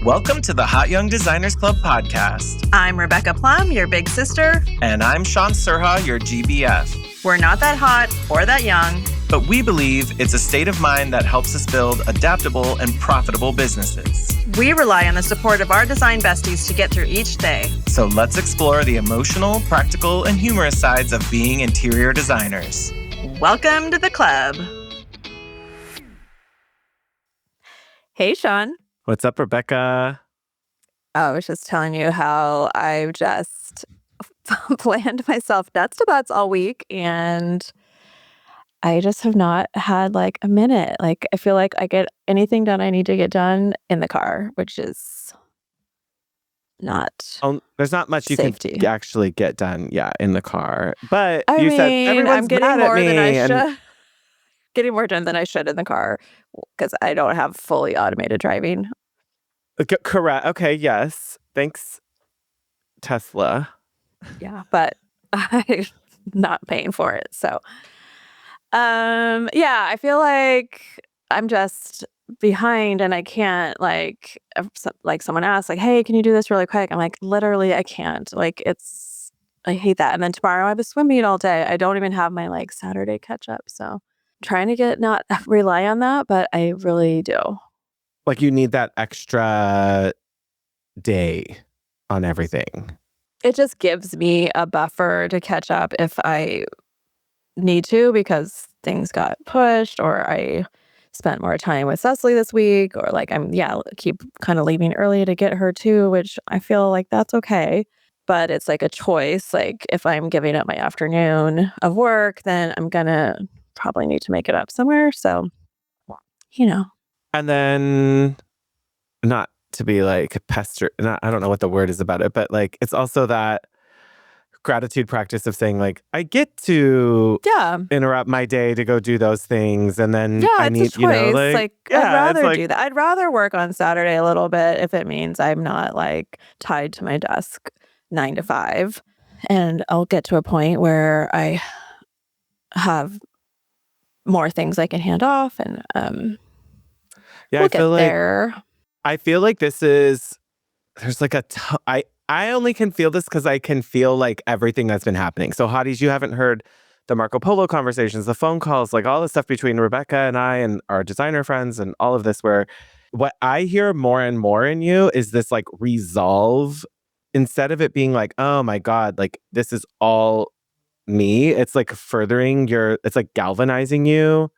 Welcome to the Hot Young Designers Club podcast. I'm Rebecca Plum, your big sister. And I'm Shaun Surha, your GBF. We're not that hot or that young. But we believe it's a state of mind that helps us build adaptable and profitable businesses. We rely on the support of our design besties to get through each day. So let's explore the emotional, practical, and humorous sides of being interior designers. Welcome to the club. Hey, Shaun. What's up, Rebecca? I was just telling you how I've just planned myself nuts to butts all week, and I just have not had like a minute. Like, I feel like I get anything done I need to get done in the car, which is not there's not much you safety. can actually get done, in the car. But I you mean, said everyone's I'm getting mad more at me. than I should. Getting more done than I should in the car because I don't have fully automated driving. Correct. Okay, yes. Thanks, Tesla. Yeah, but I'm not paying for it. So, I feel like I'm just behind and I can't like someone asks like, hey, can you do this really quick? I'm like, literally, I can't. Like, I hate that. And then tomorrow I have a swim meet all day. I don't even have my like Saturday catch up. So trying to not rely on that, but I really do. Like, you need that extra day on everything. It just gives me a buffer to catch up if I need to because things got pushed or I spent more time with Cecily this week or like keep kind of leaving early to get her too, which I feel like that's okay. But it's like a choice. Like if I'm giving up my afternoon of work, then I'm going to probably need to make it up somewhere. So, And then, not to be like pester, I don't know what the word is about it, but like it's also that gratitude practice of saying like, I get to interrupt my day to go do those things. And then I need, it's a choice. I'd rather do that. I'd rather work on Saturday a little bit if it means I'm not like tied to my desk 9 to 5. And I'll get to a point where I have more things I can hand off and we'll get there. I feel like there's like I only can feel this because I can feel like everything that's been happening. So hotties, you haven't heard the Marco Polo conversations, the phone calls, like all the stuff between Rebecca and I and our designer friends and all of this, where what I hear more and more in you is this like resolve instead of it being like, oh my God, like this is all me. It's like it's like galvanizing you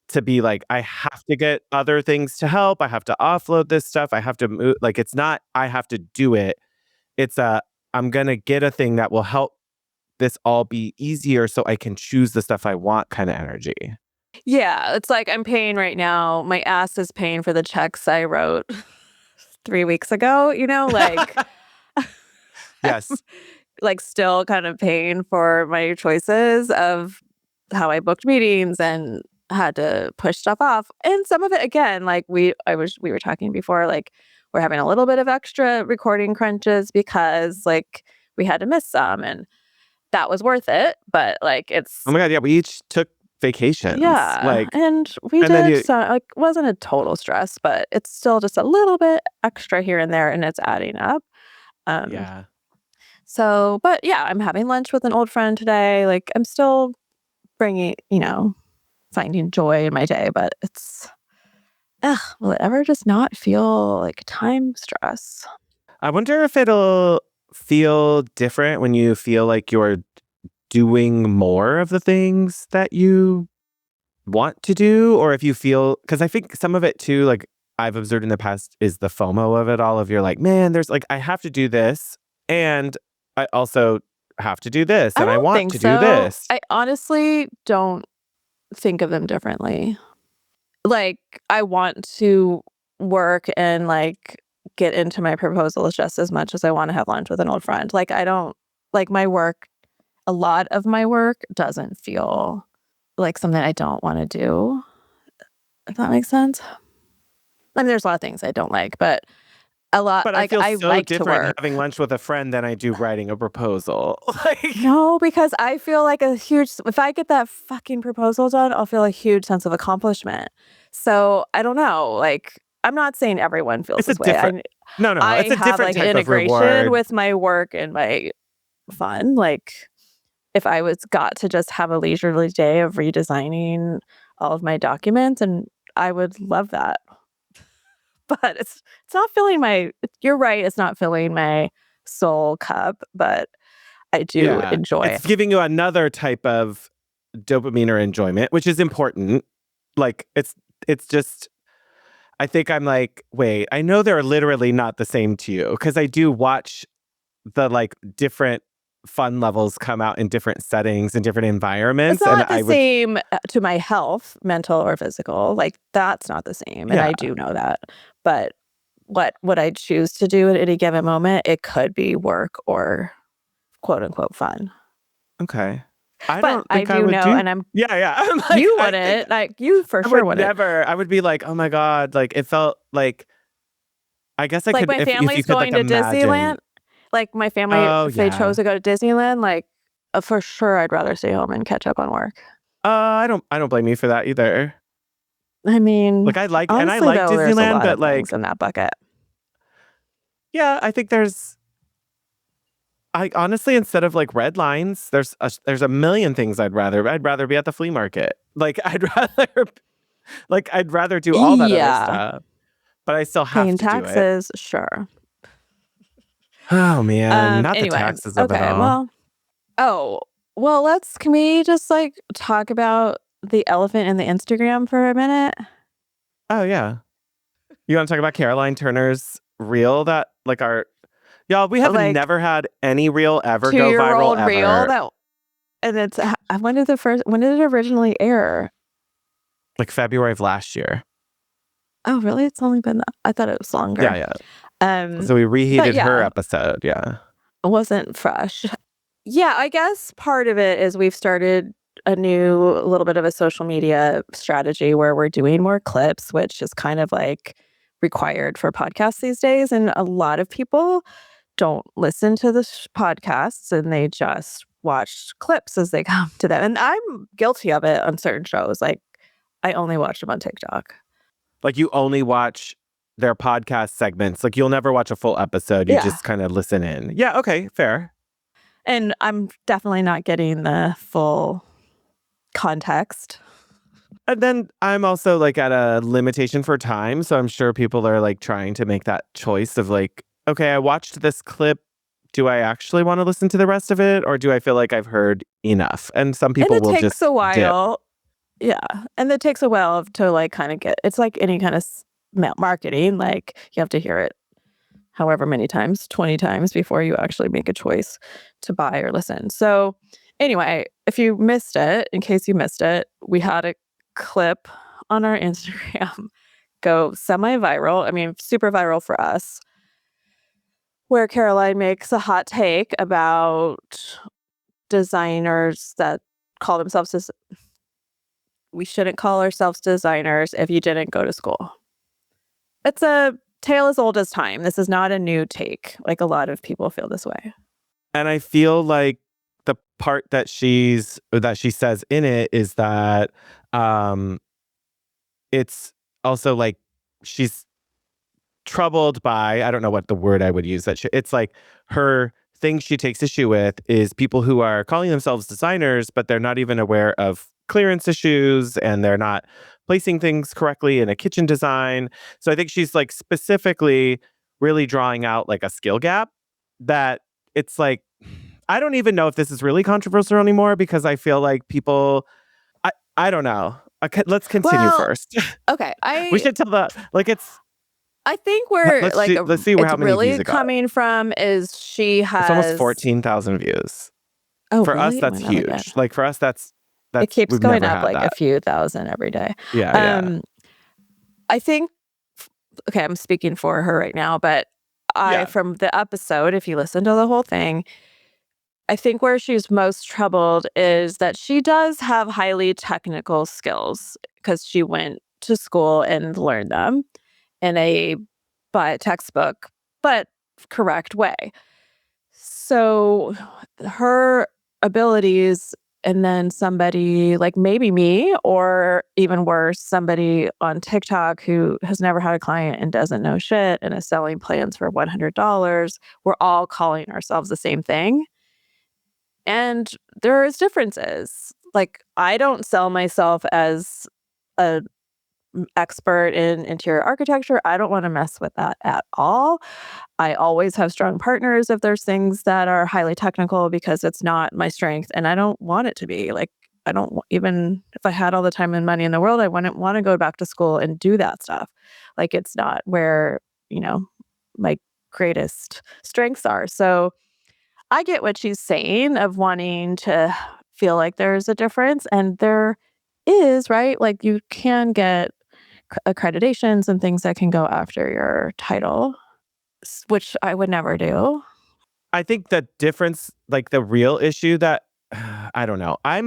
to be like, I have to get other things to help. I have to offload this stuff. I have to move. Like, it's not, I have to do it. It's I'm going to get a thing that will help this all be easier so I can choose the stuff I want kind of energy. Yeah. It's like I'm paying right now. My ass is paying for the checks I wrote 3 weeks ago, like. Yes. Like still kind of paying for my choices of how I booked meetings and had to push stuff off. And some of it, again, like we were talking before, like we're having a little bit of extra recording crunches because like we had to miss some and that was worth it. But like it's... Oh my God, yeah, we each took vacations. Yeah, like, and we did, so like it wasn't a total stress, but it's still just a little bit extra here and there and it's adding up. So, but yeah, I'm having lunch with an old friend today. Like I'm still bringing, finding joy in my day, but it's, will it ever just not feel like time stress? I wonder if it'll feel different when you feel like you're doing more of the things that you want to do, or if you feel, because I think some of it too, like I've observed in the past, is the FOMO of it all. Of you're like, man, there's like, I have to do this, and I also have to do this, and I want to do this. I honestly don't think of them differently. Like, I want to work and like get into my proposals just as much as I want to have lunch with an old friend. Like, I don't like my work. A lot of my work doesn't feel like something I don't want to do. If that makes sense. I mean, there's a lot of things I don't like, but a lot. But like, I feel I so like different to work. having lunch with a friend than I do writing a proposal. No, because I feel like if I get that fucking proposal done, I'll feel a huge sense of accomplishment. So I don't know. Like, I'm not saying everyone feels It's a this way. different. No, I it's a have different like an type of integration reward. with my work and my fun. Like if I was got to just have a leisurely day of redesigning all of my documents, and I would love that. But it's not filling my. You're right. It's not filling my soul cup, but I do Yeah, enjoy it. it's giving you another type of dopamine or enjoyment, which is important. Like it's just. I think I'm like, wait, I know they're literally not the same to you because I do watch the like different fun levels come out in different settings and different It's environments, and not the I would, same to my health, mental or physical. Like that's not the same, and yeah, I do know that. But what I choose to do at any given moment, it could be work or quote unquote fun. okay. I But don't I think I do would know, do. and I'm Yeah. I'm like, you I think wouldn't like you for I sure would wouldn't. never. I would be like, oh my god, like it felt like. I guess I Like could my if you family's could like going to imagine. Disneyland. Like my family, Oh if they chose yeah. to go to Disneyland, like for sure, I'd rather stay home and catch up on work. I don't blame you for that either. I mean, Like I honestly, like though, there's a Disneyland, lot but of things like in that bucket. yeah, I think I honestly, instead of like red lines, there's a million things I'd rather be at the flea market. Like I'd rather do all that other Yeah, stuff, but I still have paying to do it. taxes, sure. Oh man, not the Anyway, taxes of it okay, all. oh, well, can we just like talk about the elephant in the Instagram for a minute? Oh yeah. You want to talk about Caroline Turner's reel that like our y'all, we have Like never had any reel ever go viral 2-year-old reel ever. that, and it's when did it originally air? Like February of last year. Oh, really? It's only been I thought it was Yeah, longer. yeah. Um, So we but reheated her yeah, episode, yeah. it wasn't fresh. Yeah, I guess part of it is we've started a little bit of a social media strategy where we're doing more clips, which is kind of like required for podcasts these days. And a lot of people don't listen to the podcasts and they just watch clips as they come to them. And I'm guilty of it on certain shows. Like I only watch them on TikTok. Like you only watch their podcast segments. Like you'll never watch a full episode. You Yeah. just kind of listen in. Yeah, okay, fair. And I'm definitely not getting the full context. And then I'm also like at a limitation for time. So I'm sure people are like trying to make that choice of like, okay, I watched this clip. Do I actually want to listen to the rest of it? Or do I feel like I've heard enough? And some And people it will takes just a dip. while. Yeah. And it takes a while to like kind of it's like any kind of marketing. Like you have to hear it however many times, 20 times before you actually make a choice to buy or listen. So, anyway, if you missed it, in case you missed it, we had a clip on our Instagram go semi viral. I mean, super viral for us, where Caroline makes a hot take about designers that call themselves we shouldn't call ourselves designers if you didn't go to school. It's a tale as old as time. This is not a new take. Like a lot of people feel this way. And I feel like the part that she says in it is that it's also like she's troubled by, I don't know what the word I would use, it's like her thing she takes issue with is people who are calling themselves designers, but they're not even aware of clearance issues and they're not placing things correctly in a kitchen design. So I think she's like specifically really drawing out like a skill gap that it's like, I don't even know if this is really controversial anymore because I feel like people, I don't know. Okay, let's continue Well, first. okay. We should tell I think where let's see it's how many views really it got. coming from is she It's almost has 14,000 views. Oh, For us, really? Oh my that's God, look at huge. Like for us, that's it keeps we've going never up had like a that. few thousand every day. Yeah. I think okay, I'm speaking for her right now, but Yeah. from the episode, if you listen to the whole thing, I think where she's most troubled is that she does have highly technical skills because she went to school and learned them in a textbook, but correct way. So her abilities and then somebody like maybe me, or even worse, somebody on TikTok who has never had a client and doesn't know shit and is selling plans for $100. We're all calling ourselves the same thing. And there's differences. Like, I don't sell myself as a expert in interior architecture. I don't want to mess with that at all. I always have strong partners if there's things that are highly technical because it's not my strength and I don't want it to be. Like, I don't even if I had all the time and money in the world, I wouldn't want to go back to school and do that stuff. Like, it's not where, my greatest strengths are. So I get what she's saying of wanting to feel like there's a difference, and there is, right? Like, you can get accreditations and things that can go after your title, which I would never do. I think the difference, like the real issue that I don't know. I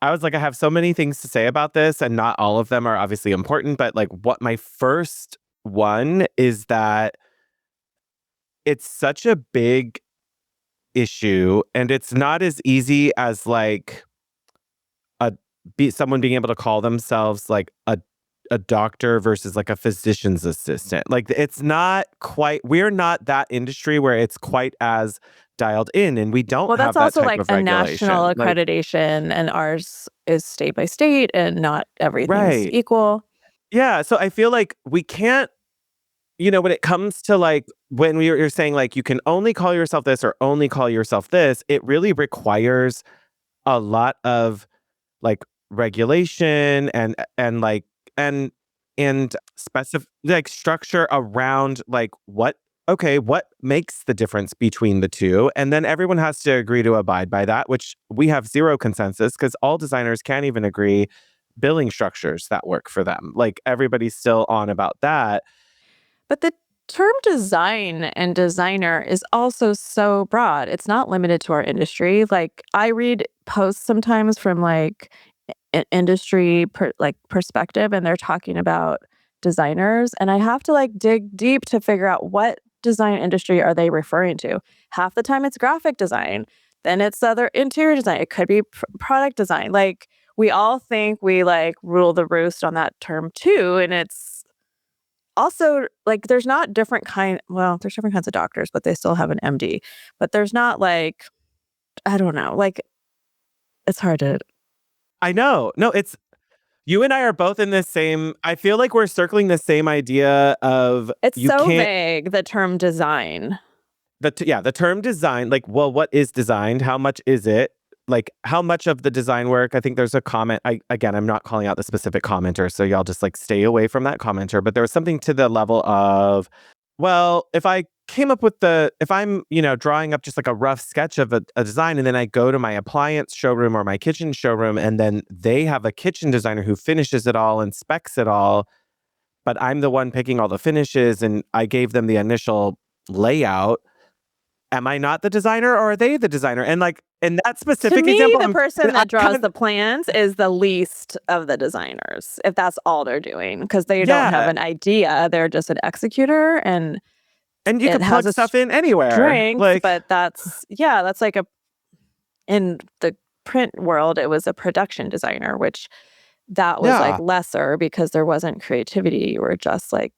was like, I have so many things to say about this, and not all of them are obviously important. But like, what my first one is that it's such a big issue, and it's not as easy as like someone being able to call themselves like a doctor versus like a physician's assistant. Like, it's not quite, we're not that industry where it's quite as dialed in, and we don't Well, have that's that also type like of a regulation. national Like, accreditation, and ours is state by state, and not everything's right. equal. Yeah. So I feel like we can't, when it comes to like, when you're saying like, you can only call yourself this or only call yourself this, it really requires a lot of like regulation and like and specific like structure around like what makes the difference between the two, and then everyone has to agree to abide by that, which we have zero consensus because all designers can't even agree billing structures that work for them. Like, everybody's still on about that. But the term design and designer is also so broad. It's not limited to our industry. Like, I read posts sometimes from like industry perspective, and they're talking about designers, and I have to like dig deep to figure out what design industry are they referring to. Half the time it's graphic design, then it's other interior design, it could be product design. Like, we all think we like rule the roost on that term too, and it's also like there's different kinds of doctors, but they still have an MD. But there's not like, I don't know, like, it's hard to. I know. No, it's you and I are both in this same. I feel like we're circling the same idea of It's you so can't. vague, the term design. The term design, like, well, what is designed? How much is it? Like, how much of the design work? I think there's a comment. I'm not calling out the specific commenter, so y'all just like stay away from that commenter. But there was something to the level of, well, if I'm, drawing up just like a rough sketch of a design, and then I go to my appliance showroom or my kitchen showroom, and then they have a kitchen designer who finishes it all and specs it all, but I'm the one picking all the finishes, and I gave them the initial layout. Am I not the designer, or are they the designer? And like, in that To specific me, example, the person that draws kind of, the plans is the least of the designers, if that's all they're doing, because they don't have yeah. an idea. They're just an executor, and And you it can has plug a stuff in anywhere. strength, Like, but that's like in the print world, it was a production designer, which that was like yeah. lesser because there wasn't creativity. You were just like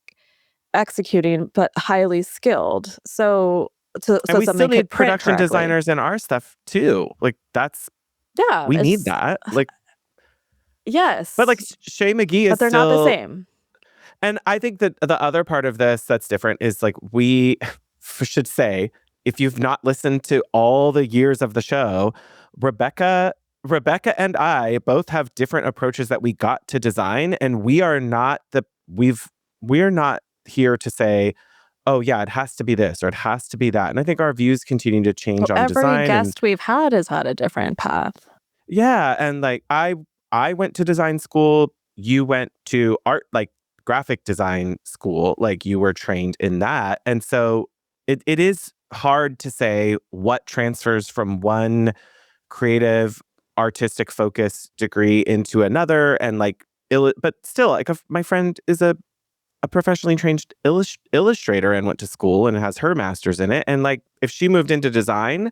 executing, but highly skilled. So And we still something could need print production correctly. designers in our stuff too. Like, Yeah, we need it's that. Like, but like yes, Shay McGee but is they're not the still, same. and I think that the other part of this that's different is like, we should say, if you've not listened to all the years of the show, Rebecca and I both have different approaches that we got to design, and we're not here to say, oh yeah, it has to be this or it has to be that. And I think our views continue to change Well, on every design. And guest we've had has had a different path. yeah, and like I went to design school, you went to art, like graphic design school, like you were trained in that. And so it is hard to say what transfers from one creative artistic focus degree into another, and like but still, like, my friend is a professionally trained illustrator and went to school and has her master's in it, and like, if she moved into design,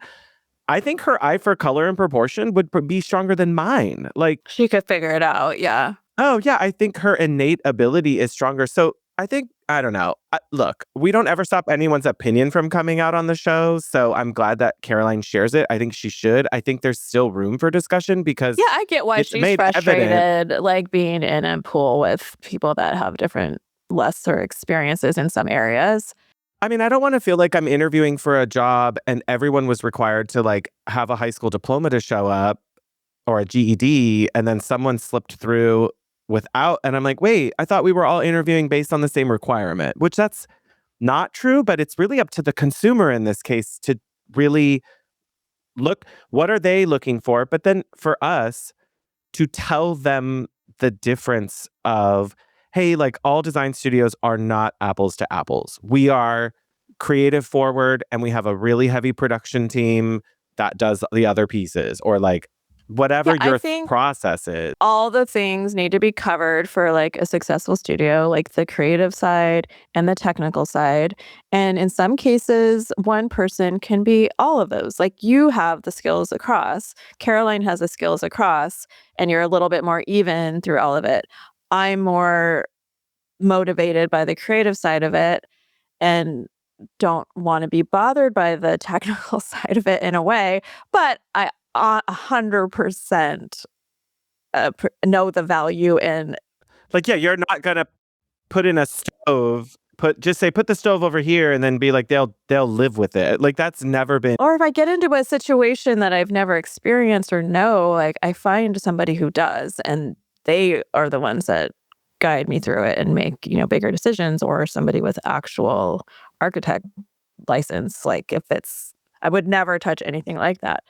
I think her eye for color and proportion would be stronger than mine. Like, She could figure it out. Yeah. oh, yeah, I think her innate ability is stronger. So I think, I don't know. Look, we don't ever stop anyone's opinion from coming out on the show. So I'm glad that Caroline shares it. I think she should. I think there's still room for discussion because Yeah, I get why it's she's made frustrated, evident. like being in a pool with people that have different, lesser experiences in some areas. I mean, I don't want to feel like I'm interviewing for a job and everyone was required to like have a high school diploma to show up or a GED, and then someone slipped through without. And I'm like, wait, I thought we were all interviewing based on the same requirement, which that's not true, but it's really up to the consumer in this case to really look, what are they looking for? But then for us to tell them the difference of, hey, like all design studios are not apples to apples. We are creative forward and we have a really heavy production team that does the other pieces, or like whatever Yeah, I your think process is. all the things need to be covered for like a successful studio, like the creative side and the technical side. And in some cases, one person can be all of those. Like you have the skills across, Caroline has the skills across, and you're a little bit more even through all of it. I'm more motivated by the creative side of it and don't want to be bothered by the technical side of it in a way, but I 100% know the value in. Like, yeah, you're not gonna put in a stove, just say put the stove over here and then be like they'll live with it. Like that's never been. Or if I get into a situation that I've never experienced or know, like I find somebody who does, and they are the ones that guide me through it and make, bigger decisions, or somebody with actual architect license. Like if it's, I would never touch anything like that.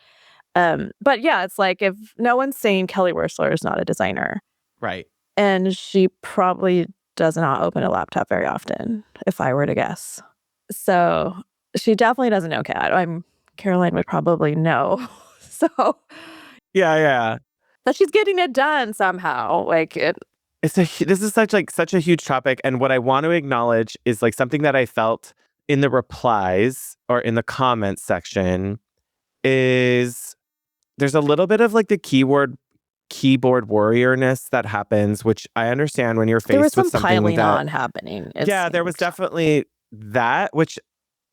But yeah, it's like if no one's saying Kelly Wearstler is not a designer, Right. and she probably does not open a laptop very often, if I were to guess. So she definitely doesn't know CAD. Caroline would probably know. So Yeah. but she's getting it done somehow. Like This is such a huge topic, and what I want to acknowledge is like something that I felt in the replies or in the comments section is there's a little bit of like the keyboard warriorness that happens, which I understand when you're there was faced with some something piling that on happening. yeah, there was definitely that, which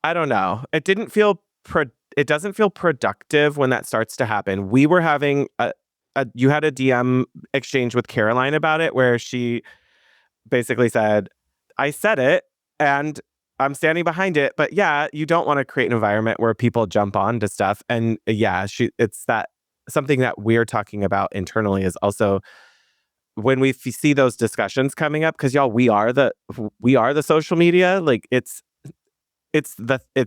I don't know. It didn't feel it doesn't feel productive when that starts to happen. We were having you had a DM exchange with Caroline about it where she basically said, I said it and I'm standing behind it. But yeah, you don't want to create an environment where people jump on to stuff. And yeah, it's that something that we're talking about internally is also when we see those discussions coming up, because y'all, we are the social media. Like it's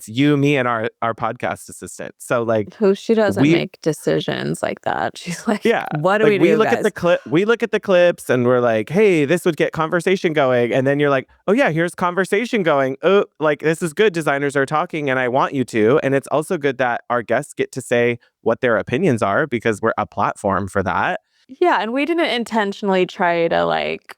you, me, and our podcast assistant. So like who she doesn't we make decisions like that. She's like, yeah, what do like we we do, look guys? at the clip, we look at the clips, and we're like, hey, this would get conversation going, and then you're like, oh yeah, here's conversation going. Oh, like this is good. Designers are talking, and I want you to. And it's also good that our guests get to say what their opinions are because we're a platform for that. Yeah, and we didn't intentionally try to like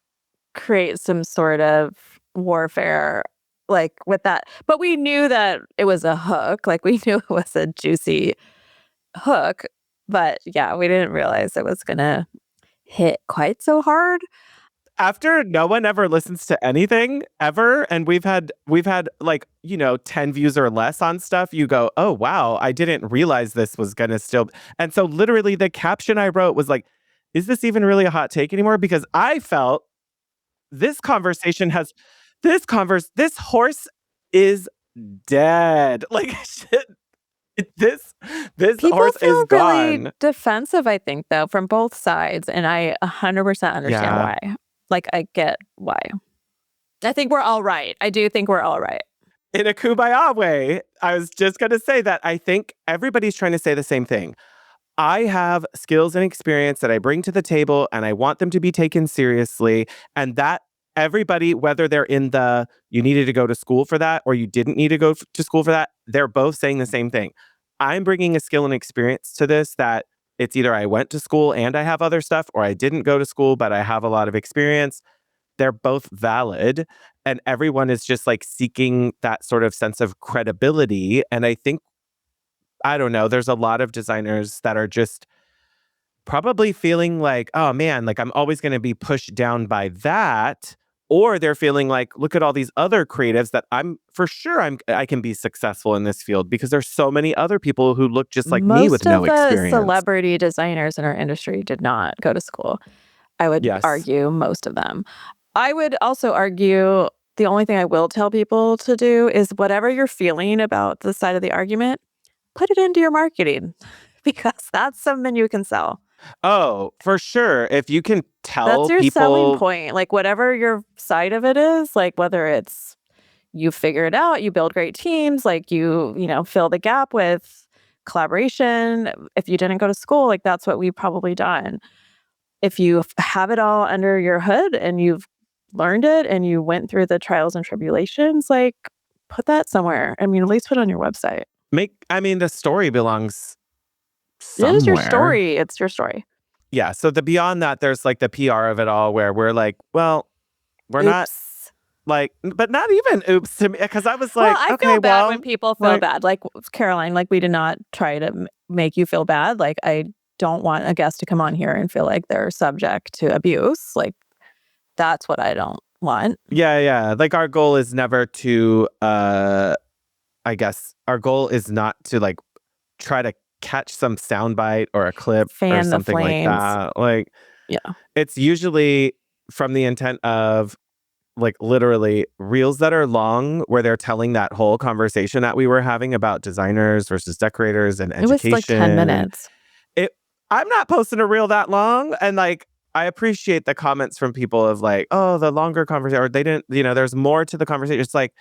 create some sort of warfare like with that. But we knew that it was a hook. Like we knew it was a juicy hook. But yeah, we didn't realize it was gonna hit quite so hard. After no one ever listens to anything ever, and we've had like 10 views or less on stuff, you go, oh wow, I didn't realize this was gonna still. And so literally the caption I wrote was like, is this even really a hot take anymore? Because I felt this conversation has this horse is dead. Like shit, this People horse is feel really gone. defensive, I think, though, from both sides. And I 100% understand Yeah. why. Like, I get why. I think we're all right. I do think we're all right. In a kumbaya way, I was just going to say that I think everybody's trying to say the same thing. I have skills and experience that I bring to the table, and I want them to be taken seriously. And that everybody, whether they're in the you needed to go to school for that or you didn't need to go to school for that, they're both saying the same thing. I'm bringing a skill and experience to this that it's either I went to school and I have other stuff, or I didn't go to school, but I have a lot of experience. They're both valid. And everyone is just like seeking that sort of sense of credibility. And I think I don't know. There's a lot of designers that are just probably feeling like, oh man, like I'm always going to be pushed down by that. Or they're feeling like, look at all these other creatives that I can be successful in this field because there's so many other people who look just like me with Most no of the experience. celebrity designers in our industry did not go to school. I would Yes. argue most of them. I would also argue the only thing I will tell people to do is whatever you're feeling about the side of the argument, put it into your marketing because that's something you can sell. Oh, for sure. If you can That's tell your selling people, point. Like whatever your side of it is, like whether it's you figure it out, you build great teams, like you fill the gap with collaboration. If you didn't go to school, like that's what we've probably done. If you have it all under your hood and you've learned it and you went through the trials and tribulations, like put that somewhere. I mean, at least put it on your website. the story belongs It is your somewhere. story. It's your story. Yeah. So beyond that, there's like the PR of it all where we're like, well, we're not Oops. like, but not even oops to me. Cause I was like, Well, I okay, feel bad well, when people feel like, bad. Like Caroline, like we did not try to make you feel bad. Like I don't want a guest to come on here and feel like they're subject to abuse. Like that's what I don't want. yeah. Like our goal is never to, I guess our goal is not to like try to catch some soundbite or a clip or Fan the something like flames. that. Like, Yeah. it's usually from the intent of like literally reels that are long where they're telling that whole conversation that we were having about designers versus decorators and It was education. like 10 minutes. I'm not posting a reel that long. And like, I appreciate the comments from people of like, oh, the longer conversation, or they didn't, there's more to the conversation. It's like,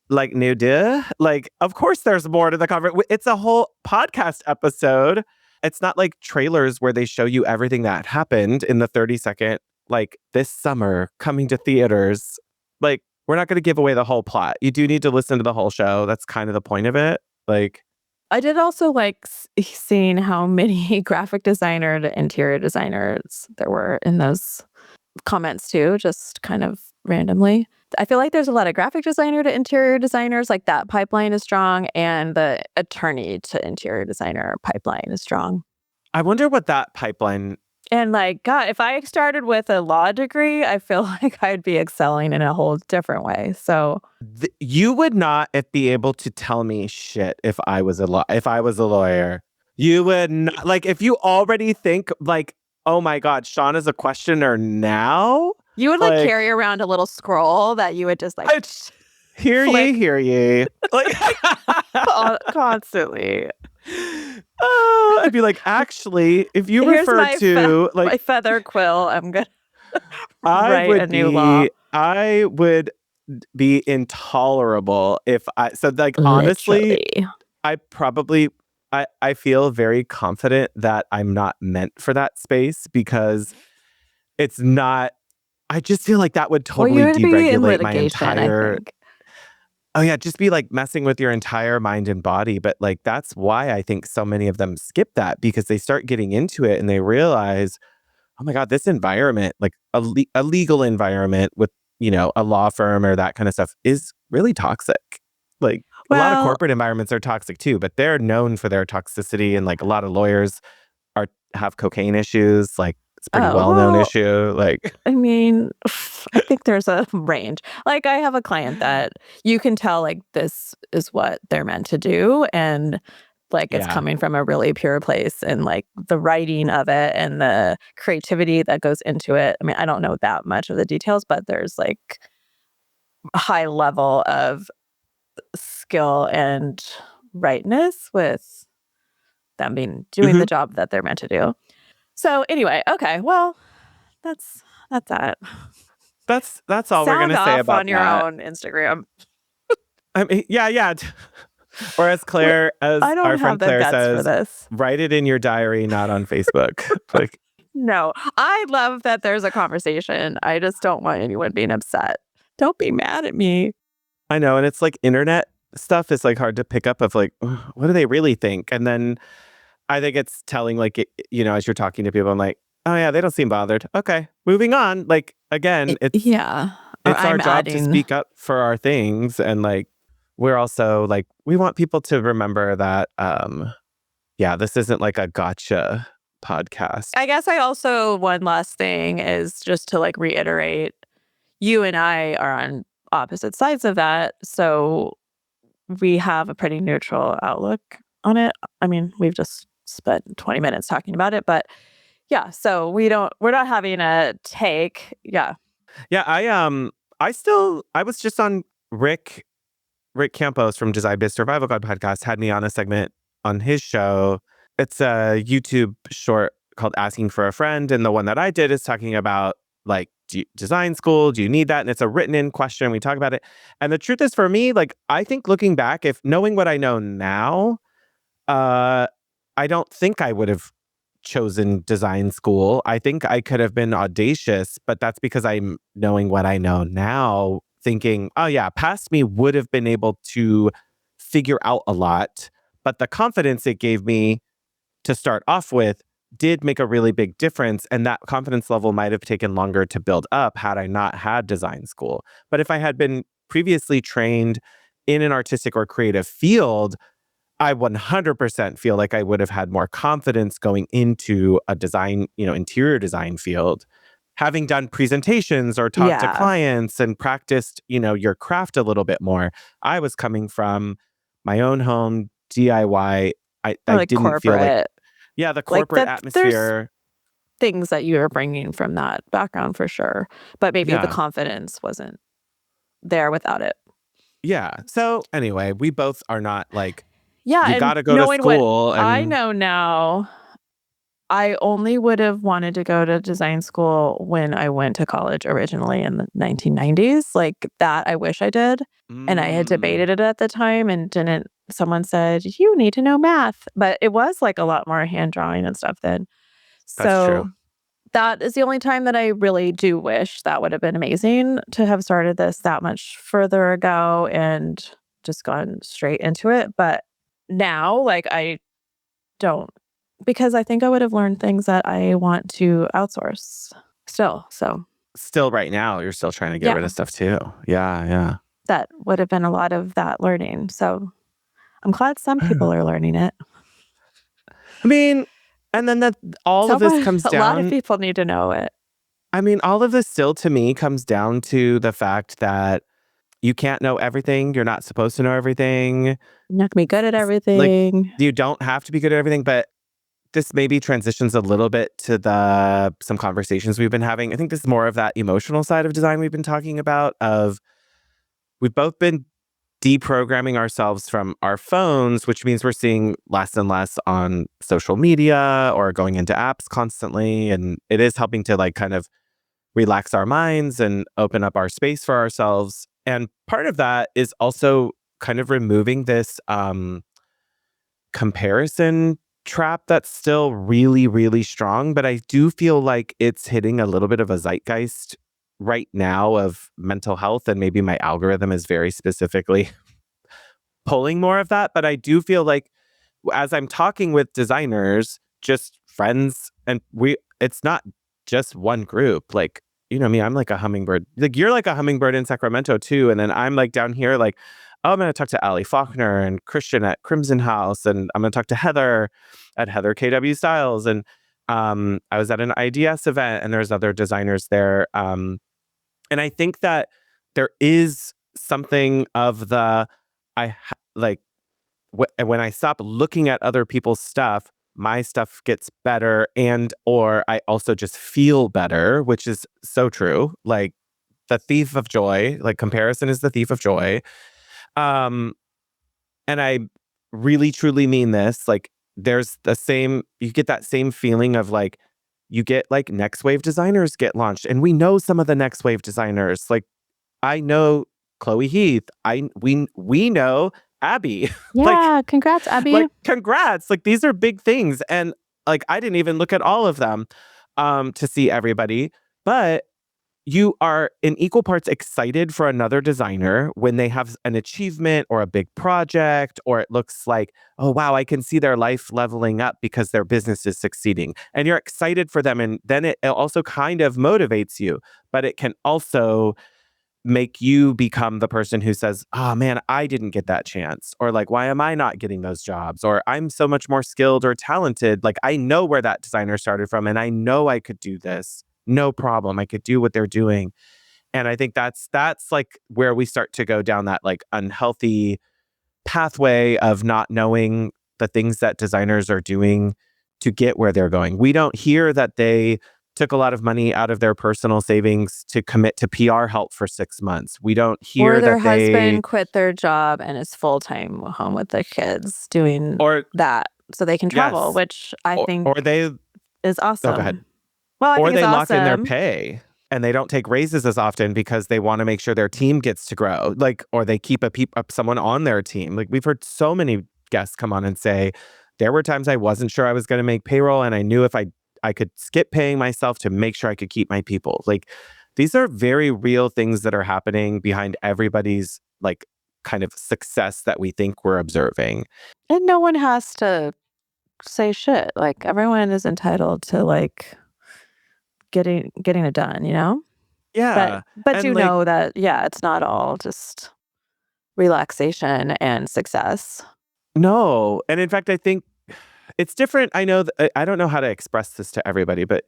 like new duh. Like, of course there's more to the conversation. It's a whole podcast episode. It's not like trailers where they show you everything that happened in the 30-second, like this summer coming to theaters. Like, we're not going to give away the whole plot. You do need to listen to the whole show. That's kind of the point of it. Like, I did also like seeing how many graphic designer to interior designers there were in those comments too, just kind of randomly. I feel like there's a lot of graphic designer to interior designers, like that pipeline is strong, and the attorney to interior designer pipeline is strong. I wonder what that pipeline. And like, God, if I started with a law degree, I feel like I'd be excelling in a whole different way. So You would not be able to tell me shit if I was a lawyer. You would not, like, if you already think like, oh my God, Shaun is a questioner now. you would like carry around a little scroll that you would just like hear ye. Like constantly. Oh, I'd be like, actually, if you refer to like my feather quill, I'm gonna I write a new law. I would be intolerable if honestly, Literally. I feel very confident that I'm not meant for that space because it's not. I just feel like that would totally you would be in deregulate my litigation, entire. I think. Oh yeah, just be like messing with your entire mind and body. But like that's why I think so many of them skip that because they start getting into it and they realize, oh my God, this environment, like a legal environment with, a law firm or that kind of stuff is really toxic. Like a lot of corporate environments are toxic too, but they're known for their toxicity. And like a lot of lawyers have cocaine issues. Like it's a pretty well-known issue. Like, I mean, I think there's a range. Like I have a client that you can tell like this is what they're meant to do. And like it's coming from a really pure place and like the writing of it and the creativity that goes into it. I mean, I don't know that much of the details, but there's like a high level of skill and rightness with them doing the job that they're meant to do. So anyway, okay, well, that's that. That's all we're gonna say about on your own Instagram. I mean, yeah. Or as Claire, our friend Claire says, write it in your diary, not on Facebook. Like, no, I love that there's a conversation. I just don't want anyone being upset. Don't be mad at me. I know, and it's like internet stuff is like hard to pick up of like, what do they really think? And then I think it's telling like, as you're talking to people, I'm like, oh yeah, they don't seem bothered. Okay, moving on. Like again, it's our job to speak up for our things and like, we're also like, we want people to remember that, this isn't like a gotcha podcast. I guess one last thing is just to like reiterate, you and I are on opposite sides of that. So we have a pretty neutral outlook on it. I mean, we've just spent 20 minutes talking about it, but yeah, so we're not having a take. Yeah. Yeah, I was just on Rick Campos from Design Biz Survival Guide podcast had me on a segment on his show. It's a YouTube short called Asking for a Friend. And the one that I did is talking about like, design school, do you need that? And it's a written in question. We talk about it. And the truth is for me, like, I think looking back, if knowing what I know now, I don't think I would have chosen design school. I think I could have been audacious, but that's because I'm knowing what I know now, thinking, oh yeah, past me would have been able to figure out a lot. But the confidence it gave me to start off with did make a really big difference. And that confidence level might have taken longer to build up had I not had design school. But if I had been previously trained in an artistic or creative field, I 100% feel like I would have had more confidence going into a design, interior design field. Having done presentations or talked to clients and practiced, your craft a little bit more. I was coming from my own home, DIY. I like didn't corporate. feel like, the corporate atmosphere. There's things that you were bringing from that background for sure. But maybe the confidence wasn't there without it. Yeah. So anyway, we both are not like, you got to go to school. What I know now, I only would have wanted to go to design school when I went to college originally in the 1990s. Like that, I wish I did. And I had debated it at the time and didn't. Someone said, you need to know math. But it was like a lot more hand drawing and stuff then. That's true. That is the only time that I really do wish that would have been amazing to have started this that much further ago and just gone straight into it. But now, like, I don't, because I think I would have learned things that I want to outsource still. So still right now, you're still trying to get rid of stuff too. Yeah. That would have been a lot of that learning. So I'm glad some people are learning it. I mean, and then all of this comes down. A lot of people need to know it. I mean, all of this still to me comes down to the fact that you can't know everything. You're not supposed to know everything. You're not gonna be good at everything. Like, you don't have to be good at everything, but this maybe transitions a little bit to some conversations we've been having. I think this is more of that emotional side of design we've been talking about. We've both been deprogramming ourselves from our phones, which means we're seeing less and less on social media or going into apps constantly. And it is helping to like kind of relax our minds and open up our space for ourselves. And part of that is also kind of removing this comparison trap that's still really, really strong. But I do feel like it's hitting a little bit of a zeitgeist right now of mental health, and maybe my algorithm is very specifically pulling more of that. But I do feel like as I'm talking with designers, just friends, and it's not just one group. Like, you know me, I'm like a hummingbird. Like you're like a hummingbird in Sacramento too. And then I'm like down here like, oh, I'm going to talk to Ali Faulkner and Christian at Crimson House. And I'm going to talk to Heather at Heather KW Styles. And I was at an IDS event and there's other designers there. And I think that there is something of when I stop looking at other people's stuff, my stuff gets better, and or I also just feel better, which is so true. Like the thief of joy, like comparison is the thief of joy. And I really truly mean this. Like there's you get that same feeling of like, you get like next wave designers get launched, and we know some of the next wave designers. Like I know Chloe Heath. We know Abby. Yeah, congrats, Abby. Like congrats. Like these are big things, and like I didn't even look at all of them to see everybody, but you are in equal parts excited for another designer when they have an achievement or a big project, or it looks like, oh, wow, I can see their life leveling up because their business is succeeding. And you're excited for them. And then it also kind of motivates you, but it can also make you become the person who says, oh man, I didn't get that chance. Or like, why am I not getting those jobs? Or I'm so much more skilled or talented. Like I know where that designer started from and I know I could do this. No problem. I could do what they're doing. And I think that's like where we start to go down that like unhealthy pathway of not knowing the things that designers are doing to get where they're going. We don't hear that they took a lot of money out of their personal savings to commit to PR help for 6 months. We don't Or hear their that they husband quit their job and is full-time home with the kids doing or that so they can travel, yes, which I think or they is oh go ahead. awesome. Well, I Or think it's they lock in their awesome. pay and they don't take raises as often because they want to make sure their team gets to grow. Like, or they keep someone on their team. Like we've heard so many guests come on and say, there were times I wasn't sure I was going to make payroll and I knew if I could skip paying myself to make sure I could keep my people. Like these are very real things that are happening behind everybody's like kind of success that we think we're observing. And no one has to say shit. Like everyone is entitled to like getting it done, you know? But Yeah. And do like, know that it's not all just relaxation and success. no. And in fact, I think it's different. I know I don't know how to express this to everybody, but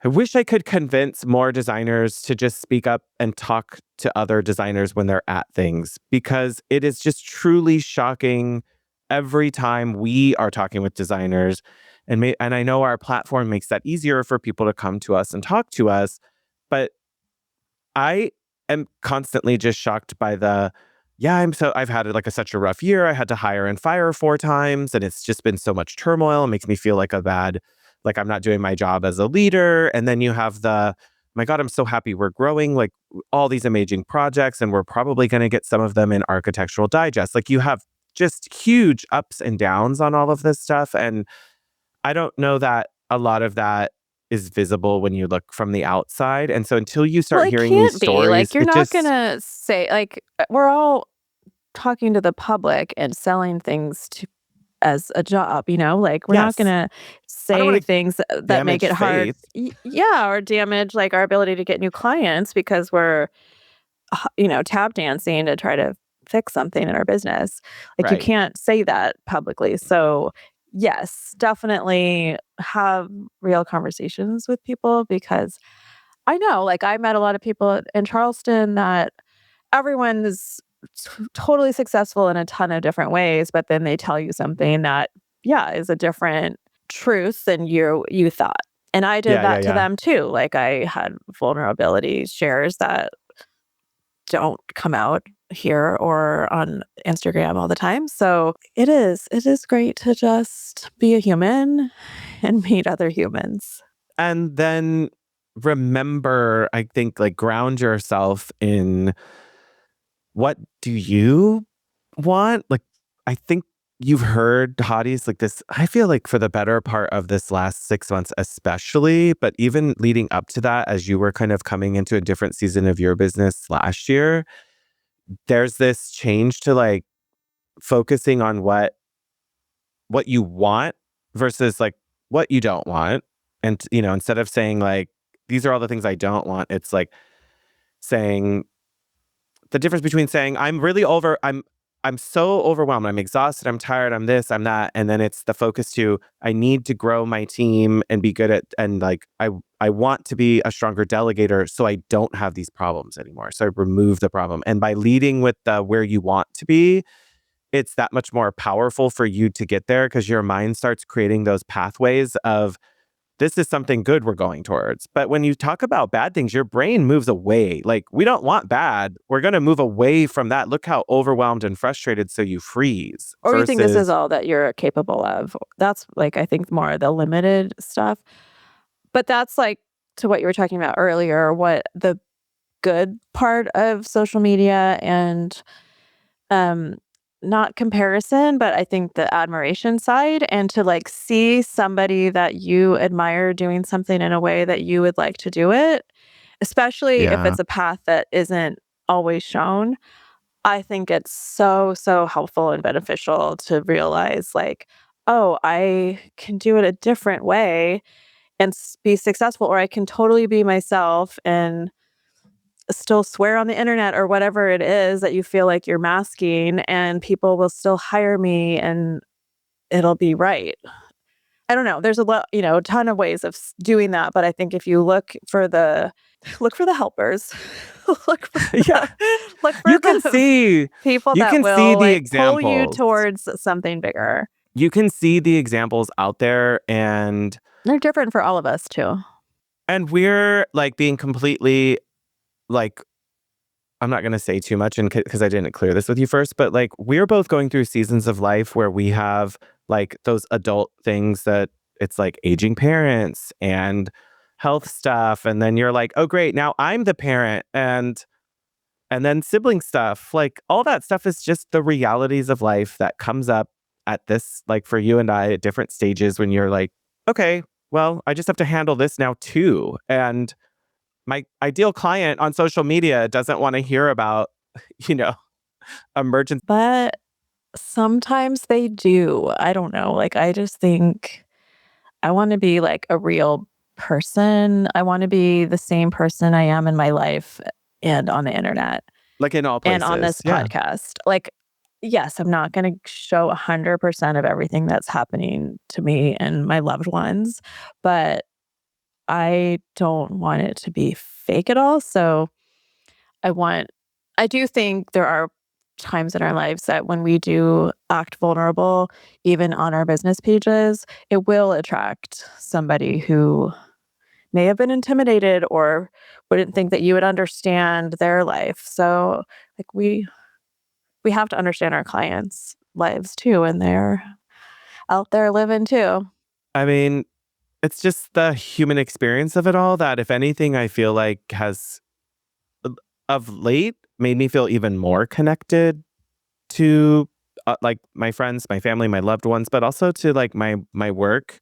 I wish I could convince more designers to just speak up and talk to other designers when they're at things, because it is just truly shocking every time we are talking with designers. And I know our platform makes that easier for people to come to us and talk to us, but I am constantly just shocked by I've had like such a rough year. I had to hire and fire 4 times and it's just been so much turmoil. It makes me feel like like I'm not doing my job as a leader. And then you have my God, I'm so happy we're growing like all these amazing projects and we're probably going to get some of them in Architectural Digest. Like you have just huge ups and downs on all of this stuff. And I don't know that a lot of that is visible when you look from the outside. And so until you Well, start it hearing these can't be. Like stories, you're it not just gonna say like we're all talking to the public and selling things to as a job, you know? Like we're not yes. gonna I don't say want to things that make damage it hard. faith. Yeah, or damage like our ability to get new clients because we're tap dancing to try to fix something in our business. Like you Right. can't say that publicly. So, yes, definitely have real conversations with people because I know, like, I met a lot of people in Charleston that everyone is totally successful in a ton of different ways, but then they tell you something that, is a different truth than you thought. And I did Yeah, yeah, that to yeah. them too. Like I had vulnerability shares that don't come out here or on Instagram all the time. So it is great to just be a human and meet other humans. And then remember, I think, like ground yourself in what do you want? Like, I think you've heard hotties like this. I feel like for the better part of this last 6 months, especially, but even leading up to that, as you were kind of coming into a different season of your business last year, there's this change to like focusing on what you want versus like what you don't want. And, instead of saying like, these are all the things I don't want, it's like saying the difference between saying, I'm so overwhelmed, I'm exhausted, I'm tired, I'm this, I'm that. And then it's the focus to, I need to grow my team and be good at, and like, I want to be a stronger delegator so I don't have these problems anymore. So I remove the problem. And by leading with the where you want to be, it's that much more powerful for you to get there because your mind starts creating those pathways of this is something good we're going towards. But when you talk about bad things, your brain moves away. Like we don't want bad. We're going to move away from that. Look how overwhelmed and frustrated. So you freeze Or you think this is versus, all that you're capable of. That's like I think more the limited stuff. But that's like to what you were talking about earlier, what the good part of social media and um not comparison, but I think the admiration side and to like see somebody that you admire doing something in a way that you would like to do it, especially if yeah, it's a path that isn't always shown. I think it's so, so helpful and beneficial to realize like, oh, I can do it a different way and be successful, or I can totally be myself and still swear on the internet or whatever it is that you feel like you're masking, and people will still hire me and it'll be right. I don't know. There's a ton of ways of doing that. But I think if you look for the helpers, look for Yeah. look for You can the see people you that can see will the like pull you examples. towards something bigger. You can see the examples out there, and They're different for all of us too. we're like being completely like, I'm not going to say too much because I didn't clear this with you first, but like we're both going through seasons of life where we have like those adult things that it's like aging parents and health stuff. And then you're like, oh, great. Now I'm the parent and then sibling stuff. Like all that stuff is just the realities of life that comes up at this, like for you and I at different stages when you're like, okay, well, I just have to handle this now too. And my ideal client on social media doesn't want to hear about, you know, emergency. But sometimes they do. I don't know. Like, I just think I want to be like a real person. I want to be the same person I am in my life and on the internet Like in all and on places. this Yeah. podcast. Like, yes, I'm not going to show 100% of everything that's happening to me and my loved ones, but I don't want it to be fake at all. So I do think there are times in our lives that when we do act vulnerable, even on our business pages, it will attract somebody who may have been intimidated or wouldn't think that you would understand their life. So like we have to understand our clients' lives too, and they're out there living too. I mean, it's just the human experience of it all that, if anything, I feel like has of late made me feel even more connected to like my friends, my family, my loved ones, but also to like my work,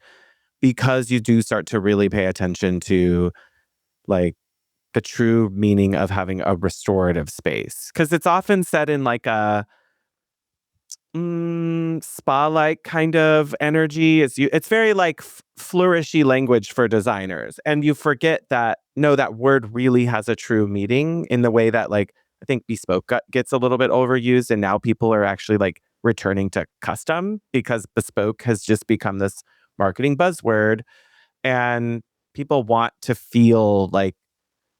because you do start to really pay attention to like the true meaning of having a restorative space. Because it's often said in like a spa-like kind of energy. It's very like flourishy language for designers, and you forget that no, that word really has a true meaning in the way that like I think bespoke gets a little bit overused, and now people are actually like returning to custom because bespoke has just become this marketing buzzword, and people want to feel like,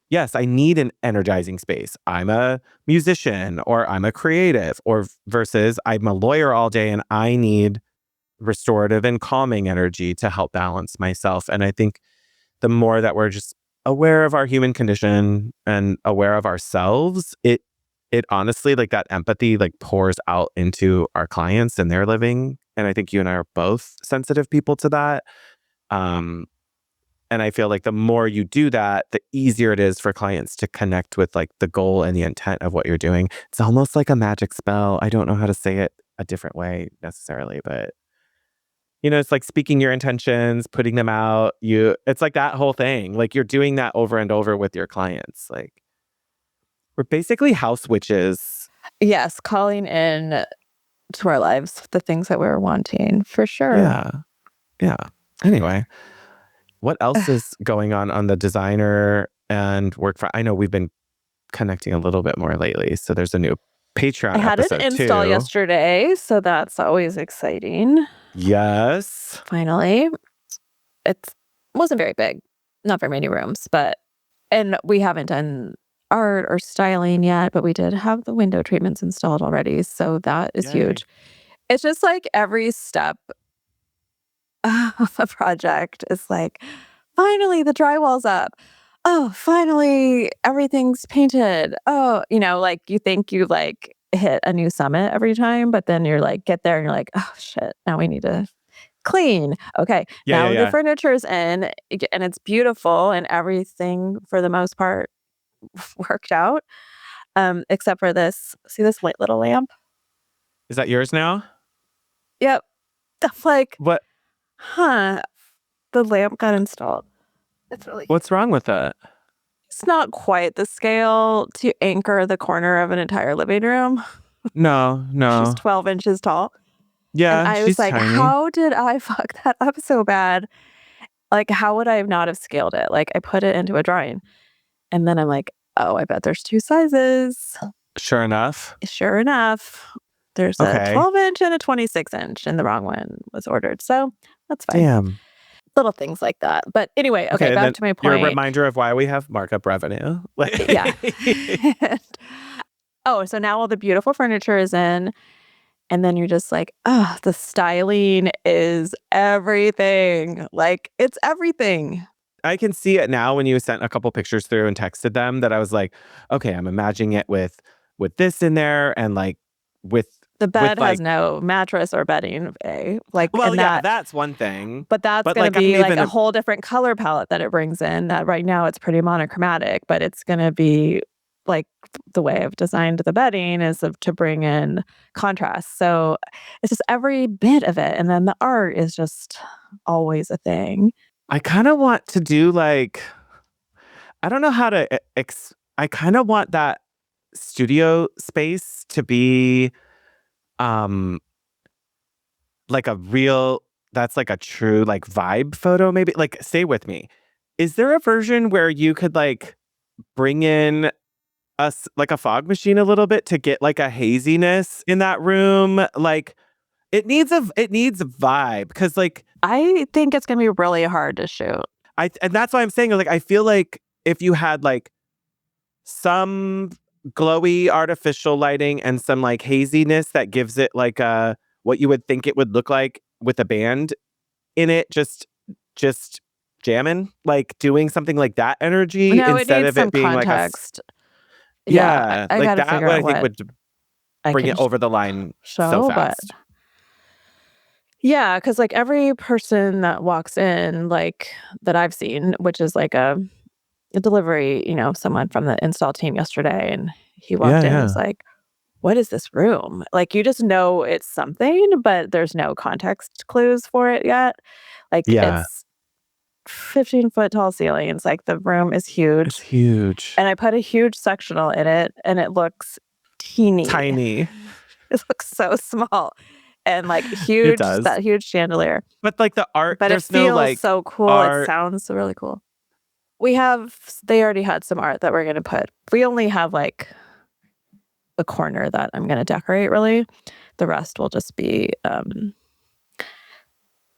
yes, I need an energizing space. I'm a musician or I'm a creative, or versus I'm a lawyer all day and I need restorative and calming energy to help balance myself. And I think the more that we're just aware of our human condition and aware of ourselves, it honestly, like that empathy like pours out into our clients and their living. And I think you and I are both sensitive people to that. And I feel like the more you do that, the easier it is for clients to connect with like the goal and the intent of what you're doing. It's almost like a magic spell. I don't know how to say it a different way necessarily, but it's like speaking your intentions, putting them out. It's like that whole thing. Like you're doing that over and over with your clients. Like we're basically house witches. Yes, calling in to our lives the things that we're wanting for sure. Yeah. Yeah. Anyway, what else is going on the designer and work front? I know we've been connecting a little bit more lately. So there's a new Patreon I had an episode install too. yesterday, so that's always exciting. Yes. Finally. It wasn't very big, not very many rooms, and we haven't done art or styling yet, but we did have the window treatments installed already, so that is Yay. huge. It's just like every step of a project is like, finally the drywall's up. Oh, finally everything's painted. Oh, like you think you like hit a new summit every time, but then you're like, get there and you're like, oh shit, now we need to clean. Okay, now the furniture's in and it's beautiful and everything for the most part worked out. Except for this. See this white little lamp? Is that yours now? Yep. I'm like, What? huh. The lamp got installed. What's wrong with it? It's not quite the scale to anchor the corner of an entire living room. No. She's 12 inches tall. Yeah, And I was she's like, tiny. how did I fuck that up so bad? Like, how would I have not have scaled it? Like, I put it into a drawing. And then I'm like, oh, I bet there's 2 sizes. Sure enough. Sure enough, there's a Okay. 12-inch and a 26-inch, and the wrong one was ordered. So that's fine. Damn. Little things like that. But anyway, okay, then back to my your point. reminder of why we have markup revenue. Yeah. Oh, so now all the beautiful furniture is in. And then you're just like, oh, the styling is everything. Like, it's everything. I can see it now when you sent a couple pictures through and texted them that I was like, okay, I'm imagining it with this in there and like with The bed like, has no mattress or bedding. Like, well, and yeah, that's one thing. but that's But, going like, to be I'm like even a whole different color palette that it brings in. That right now it's pretty monochromatic, but it's going to be like the way I've designed the bedding is to bring in contrast. So it's just every bit of it. And then the art is just always a thing. I kind of want to do like, I don't know how to, I kind of want that studio space to be like a real, that's like a true like vibe photo maybe. Like, stay with me. Is there a version where you could like bring in like a fog machine a little bit to get like a haziness in that room? Like, it needs a vibe because like I think it's going to be really hard to shoot. and that's why I'm saying like I feel like if you had like some glowy artificial lighting and some like haziness that gives it like a what you would think it would look like with a band in it, just jamming, like doing something like that energy No, it instead needs of some it being context. like yeah, I like got to that figure would out I think what would I bring can it over the line so show, but fast. yeah, because like every person that walks in, like that I've seen, which is like a delivery, someone from the install team yesterday, and he walked in and was Yeah. like, what is this room? Like, you just know it's something, but there's no context clues for it yet. Like, Yeah. it's 15-foot tall ceilings. Like, the room is huge. It's huge. And I put a huge sectional in it, and it looks teeny. Tiny. It looks so small. And like It huge, does. that huge chandelier. But like the art, But it there's no feels like so cool. art. It sounds really cool. They already had some art that we're going to put. We only have like a corner that I'm going to decorate, really. The rest will just be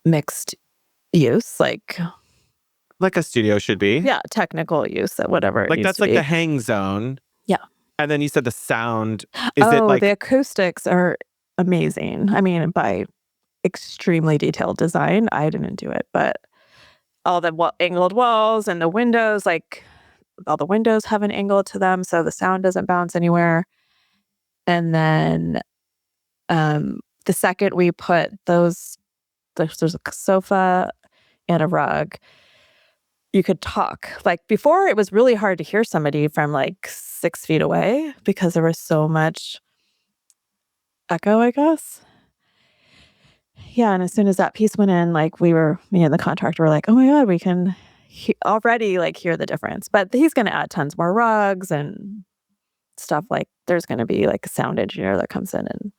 mixed use, like a studio should be. yeah, technical use, whatever it Like needs that's to like be. the hang zone. Yeah. And then you said the sound. Is it like the acoustics are amazing. I mean, by extremely detailed design. I didn't do it, but all the angled walls and the windows, like all the windows have an angle to them, so the sound doesn't bounce anywhere. And then the second we put there's a sofa and a rug, you could talk. Like before, it was really hard to hear somebody from like 6 feet away because there was so much echo, I guess. Yeah, and as soon as that piece went in, like me and the contractor were like, oh my God, we can already like hear the difference. But he's going to add tons more rugs and stuff. Like there's going to be like a sound engineer that comes in and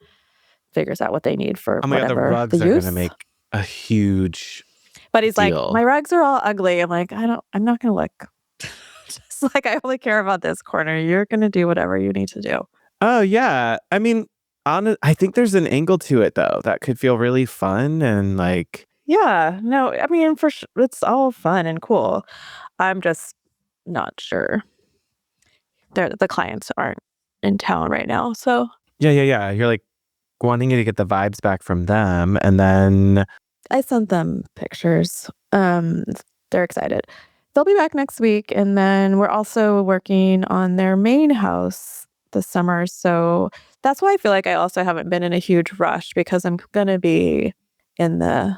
figures out what they need for oh my God, the whatever rugs the are use. gonna make a huge But he's deal. like, my rugs are all ugly. I'm like, I'm not going to look. Just like, I only care about this corner. You're going to do whatever you need to do. Oh yeah. I mean, I think there's an angle to it though that could feel really fun and like Yeah, no, I mean, for sure, it's all fun and cool. I'm just not sure. The clients aren't in town right now, so yeah. You're like wanting to get the vibes back from them, and then I sent them pictures. They're excited. They'll be back next week, and then we're also working on their main house this summer. So that's why I feel like I also haven't been in a huge rush because I'm gonna be in the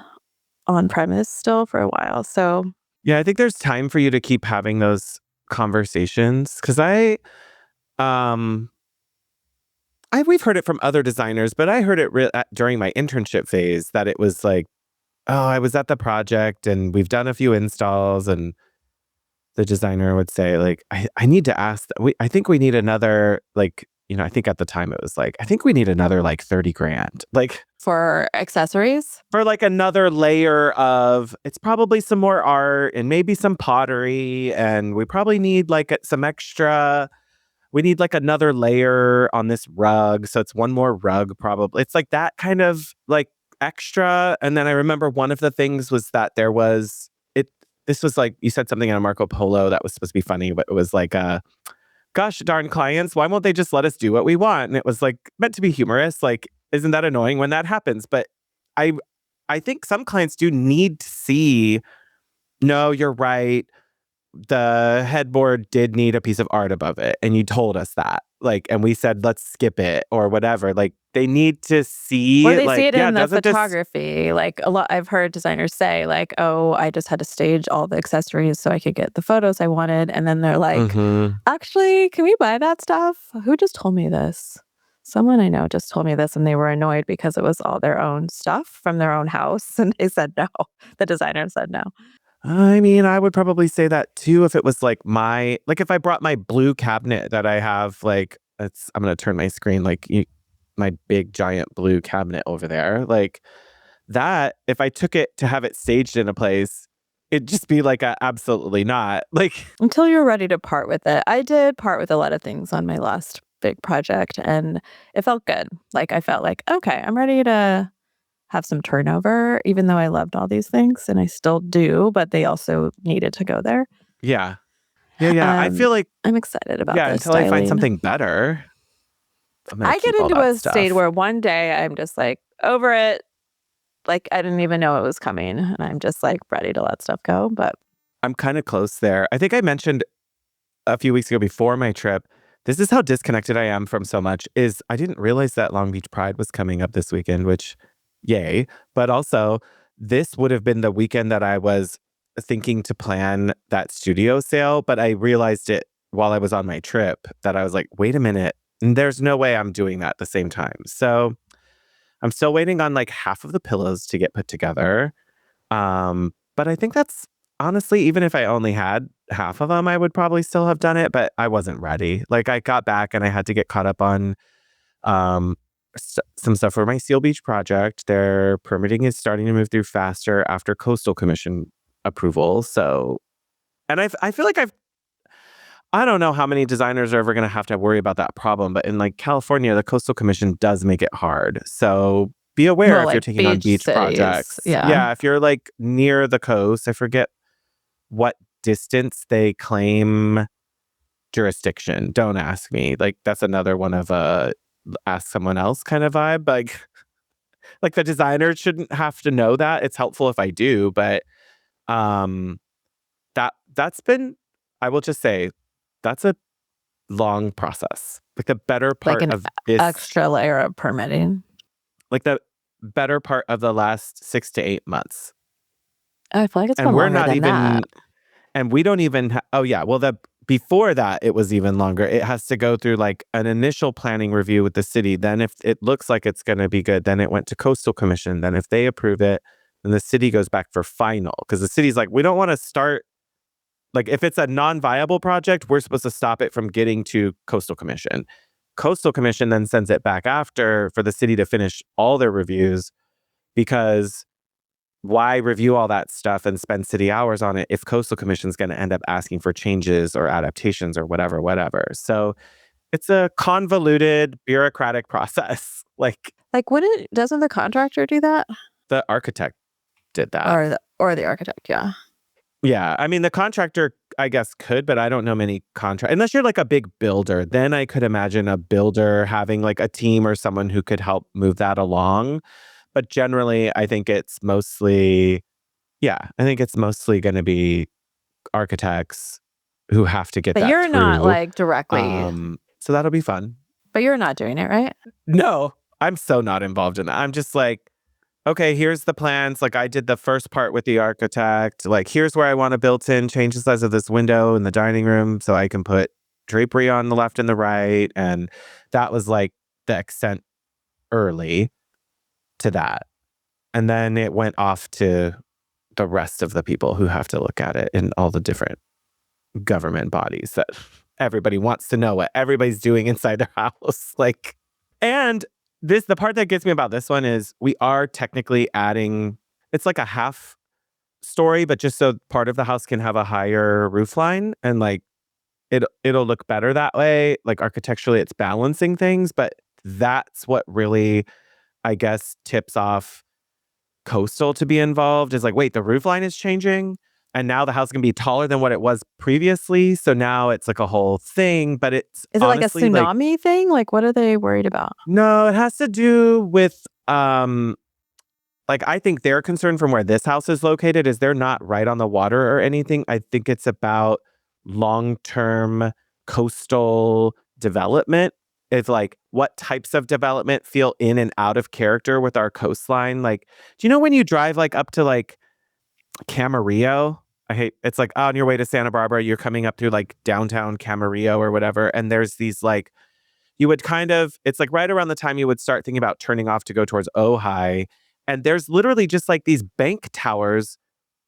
on premise still for a while. So yeah, I think there's time for you to keep having those conversations because we've heard it from other designers, but I heard it during my internship phase that it was like, oh, I was at the project and we've done a few installs and the designer would say like, I need to ask, I think we need another like, I think at the time it was like, I think we need another like 30 grand. Like For accessories? For like another layer of, it's probably some more art and maybe some pottery. And we probably need like some extra, we need like another layer on this rug. So it's one more rug probably. It's like that kind of like extra. And then I remember one of the things was that there was, this was like, you said something on Marco Polo that was supposed to be funny, but it was like, gosh darn clients, why won't they just let us do what we want? And it was like meant to be humorous. Like, isn't that annoying when that happens? But I think some clients do need to see, no, you're right. The headboard did need a piece of art above it. And you told us that. Like, and we said, let's skip it or whatever. Like, they need to see. Or they like, see it yeah, in the doesn't photography. Like a lot, I've heard designers say, like, "Oh, I just had to stage all the accessories so I could get the photos I wanted," and then they're like, "Actually, can we buy that stuff? Who just told me this? Someone I know just told me this," and they were annoyed because it was all their own stuff from their own house, and they said no. The designer said no. I mean, I would probably say that too if it was like if I brought my blue cabinet that I have, like, I'm going to turn my screen, like my big giant blue cabinet over there, like that, if I took it to have it staged in a place, it'd just be like absolutely not. Like, Until you're ready to part with it. I did part with a lot of things on my last big project, and it felt good. Like, I felt like, okay, I'm ready to have some turnover, even though I loved all these things, and I still do, but they also needed to go there. yeah. I feel like, I'm excited about this until I find styling. something better, I'm gonna I get keep all into that a state stuff. where one day I'm just like over it. Like, I didn't even know it was coming, and I'm just like ready to let stuff go. But I'm kind of close there. I think I mentioned a few weeks ago before my trip, this is how disconnected I am from so much, is I didn't realize that Long Beach Pride was coming up this weekend, which yay. But also, this would have been the weekend that I was thinking to plan that studio sale, but I realized it while I was on my trip that I was like, wait a minute, there's no way I'm doing that at the same time. So I'm still waiting on like half of the pillows to get put together. But I think that's honestly, even if I only had half of them, I would probably still have done it, but I wasn't ready. Like, I got back and I had to get caught up on some stuff for my Seal Beach project. Their permitting is starting to move through faster after Coastal Commission approval. So, and I feel like I don't know how many designers are ever going to have to worry about that problem, but in like California, the Coastal Commission does make it hard. So be aware if you're like taking on beach cities, projects. yeah. If you're like near the coast, I forget what distance they claim jurisdiction. Don't ask me. Like, that's another one of ask someone else kind of vibe. Like the designer shouldn't have to know that. It's helpful if I do, but that's been, I will just say, that's a long process. Like the better part Like an of this extra layer of permitting. like the better part of the last 6 to 8 months. I feel like it's been And we're longer not than even that. and we don't even oh yeah, well, before that it was even longer. It has to go through like an initial planning review with the city. Then if it looks like it's going to be good, then it went to Coastal Commission. Then if they approve it, then the city goes back for final, because the city's like, we don't want to start, like, if it's a non-viable project, we're supposed to stop it from getting to Coastal Commission. Coastal Commission then sends it back after for the city to finish all their reviews, because why review all that stuff and spend city hours on it if Coastal Commission's going to end up asking for changes or adaptations or whatever. So it's a convoluted bureaucratic process. Like Doesn't the contractor do that? the architect did that. Or the architect, yeah. Yeah, I mean, the contractor, I guess, could, but I don't know many unless you're like a big builder, then I could imagine a builder having like a team or someone who could help move that along. But generally, I think it's mostly going to be architects who have to get But that you're through. not like directly. So that'll be fun. But you're not doing it, right? No, I'm so not involved in that. I'm just like, okay, here's the plans. Like, I did the first part with the architect. Like, here's where I want to build in, change the size of this window in the dining room so I can put drapery on the left and the right. And that was like the extent early to that. And then it went off to the rest of the people who have to look at it in all the different government bodies that everybody wants to know what everybody's doing inside their house. Like, and the part that gets me about this one is we are technically adding, it's like a half story, but just so part of the house can have a higher roof line, and like it'll look better that way. Like architecturally it's balancing things, but that's what really, I guess, tips off coastal to be involved, is like, wait, the roof line is changing and now the house can be taller than what it was previously. So now it's like a whole thing, but it's Is it like a honestly like, tsunami thing? Like, what are they worried about? no, it has to do with like, I think their concern from where this house is located is they're not right on the water or anything. I think it's about long-term coastal development. It's like, what types of development feel in and out of character with our coastline? Like, do you know when you drive like up to like Camarillo? It's like on your way to Santa Barbara, you're coming up through like downtown Camarillo or whatever. And there's these like, you would kind of, it's like right around the time you would start thinking about turning off to go towards Ojai. And there's literally just like these bank towers,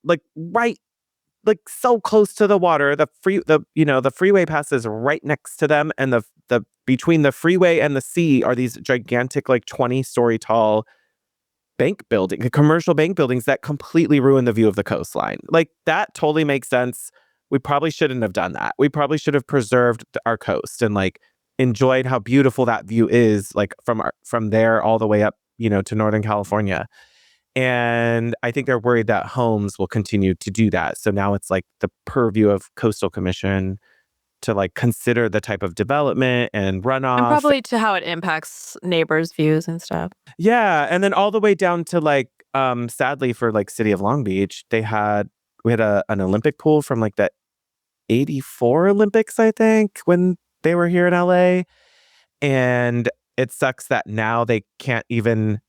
like right, like so close to the water. The freeway passes right next to them, and the between the freeway and the sea are these gigantic, like 20-story tall commercial bank buildings that completely ruin the view of the coastline. Like, that totally makes sense. We probably shouldn't have done that. We probably should have preserved our coast and like enjoyed how beautiful that view is, like from there all the way up, to Northern California. And I think they're worried that homes will continue to do that. So now it's like the purview of Coastal Commission to like consider the type of development and runoff. And probably to how it impacts neighbors' views and stuff. Yeah. And then all the way down to like, sadly for like City of Long Beach, we had an Olympic pool from like the 84 Olympics, I think, when they were here in LA. And it sucks that now they can't even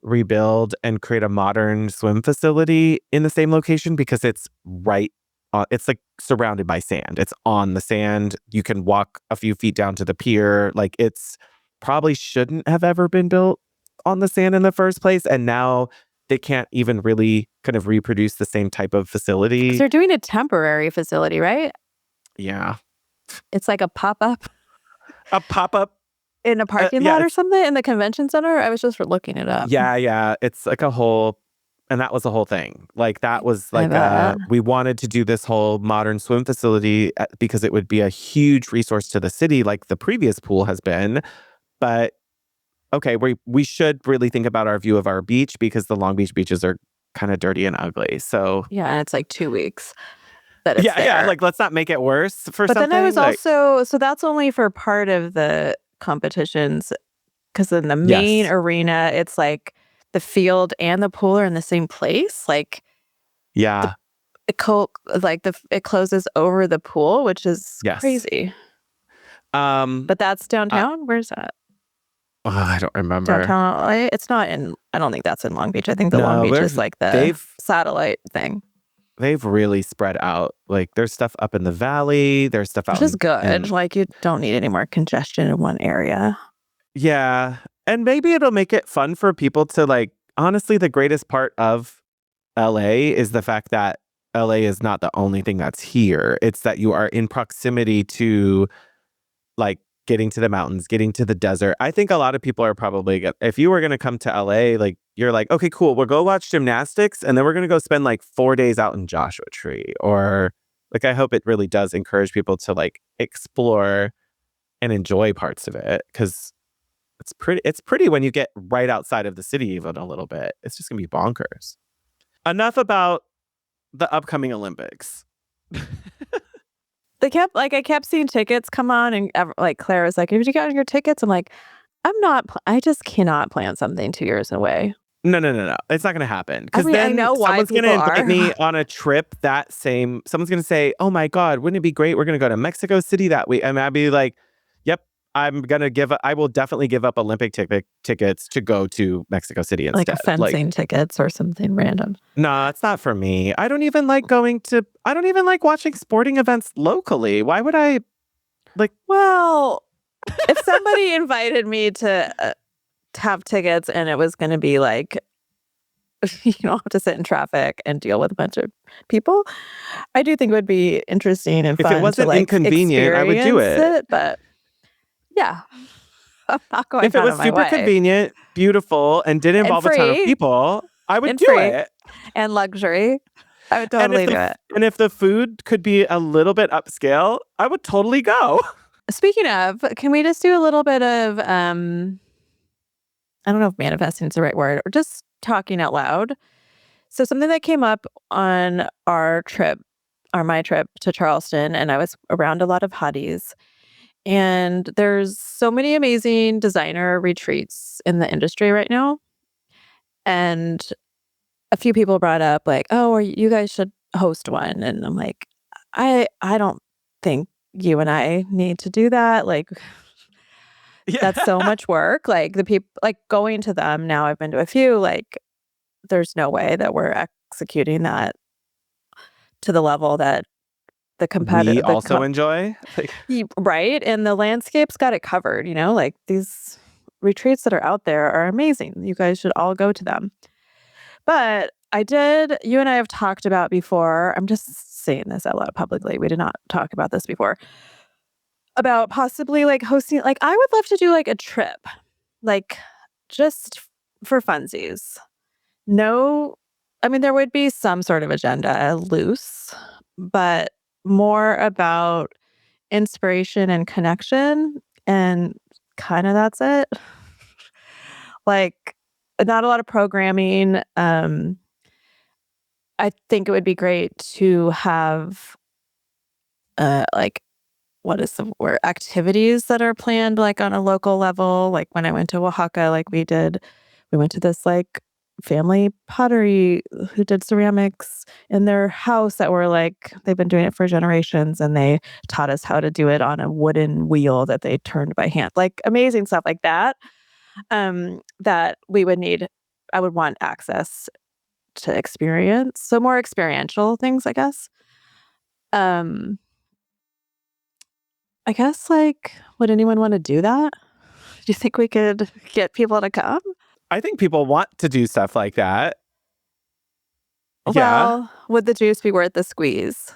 rebuild and create a modern swim facility in the same location, because it's right on, it's like surrounded by sand. It's on the sand. You can walk a few feet down to the pier. Like, it's probably shouldn't have ever been built on the sand in the first place. And now they can't even really kind of reproduce the same type of facility. 'Cause they're doing a temporary facility, right? Yeah. It's like a pop-up. A pop-up In a parking lot or something in the convention center? I was just looking it up. Yeah. It's like a whole, and that was the whole thing. Like, that was like, we wanted to do this whole modern swim facility because it would be a huge resource to the city, like the previous pool has been. But okay, we should really think about our view of our beach, because the Long Beach beaches are kind of dirty and ugly. So yeah, and it's like 2 weeks that it's there. Yeah. Like, let's not make it worse for but something. Then I was also, so that's only for part of the competitions, because in the main arena, it's like the field and the pool are in the same place. Like, yeah, it closes over the pool, which is crazy. But that's downtown. Where's that? I don't remember. Downtown LA? It's not in. I don't think that's in Long Beach. I think the Long Beach is like the satellite thing. They've really spread out. Like, there's stuff up in the valley. There's stuff out. Which is good. Like, you don't need any more congestion in one area. Yeah. And maybe it'll make it fun for people to like, honestly, the greatest part of LA is the fact that LA is not the only thing that's here. It's that you are in proximity to like getting to the mountains, getting to the desert. I think a lot of people are probably, if you were going to come to LA, like, you're like, okay, cool, we'll go watch gymnastics, and then we're going to go spend like 4 days out in Joshua Tree. Or like, I hope it really does encourage people to like explore and enjoy parts of it, because it's pretty when you get right outside of the city even a little bit. It's just gonna be bonkers. Enough about the upcoming Olympics. I kept seeing tickets come on, and like Claire was like, "Have you gotten your tickets?" I'm like, I just cannot plan something 2 years away. No. It's not going to happen. Because I know why someone's going to invite are. me on a trip someone's going to say, oh my God, wouldn't it be great? We're going to go to Mexico City that week. And I'd be like, yep, I will definitely give up Olympic tickets to go to Mexico City instead. Like fencing tickets or something random. No, it's not for me. I don't even like watching sporting events locally. Why would I Well, if somebody invited me to have tickets and it was going to be like, you don't have to sit in traffic and deal with a bunch of people, I do think it would be interesting and fun. If it wasn't inconvenient, I would do it. But yeah. I'm not going If it out was of my super way. convenient, beautiful, and didn't And involve a ton of free. people, I would And do free. it. And luxury. I would And totally do it. And luxury. I would totally do it. and if the food could be a little bit upscale, I would totally go. Speaking of, can we just do a little bit of I don't know if manifesting is the right word, or just talking out loud. So something that came up on my trip to Charleston, and I was around a lot of hotties. And there's so many amazing designer retreats in the industry right now. And a few people brought up like, "Oh, or you guys should host one." And I'm like, I don't think you and I need to do that. Like Yeah. that's so much work. Like the people like going to them now, I've been to a few, like there's no way that we're executing that to the level that the We competitive also enjoy. Like, right? And the landscape's got it covered, like these retreats that are out there are amazing. You guys should all go to them. But you and I have talked about before, I'm just saying this out loud publicly. We did not talk about this before. About possibly like hosting, like I would love to do like a trip, like just for funsies. No, I mean, there would be some sort of agenda loose, but more about inspiration and connection, and kinda that's it. Like, not a lot of programming. I think it would be great to have, like, what is the word? Activities that are planned, like, on a local level. Like, when I went to Oaxaca, like, we went to this, like, family pottery who did ceramics in their house that were, like they've been doing it for generations, and they taught us how to do it on a wooden wheel that they turned by hand. Like, amazing stuff like that, that we would need I would want access to experience. So more experiential things, I guess. Um, I guess, like, would anyone wanna do that? Do you think we could get people to come? I think people want to do stuff like that. Yeah. Well, would the juice be worth the squeeze?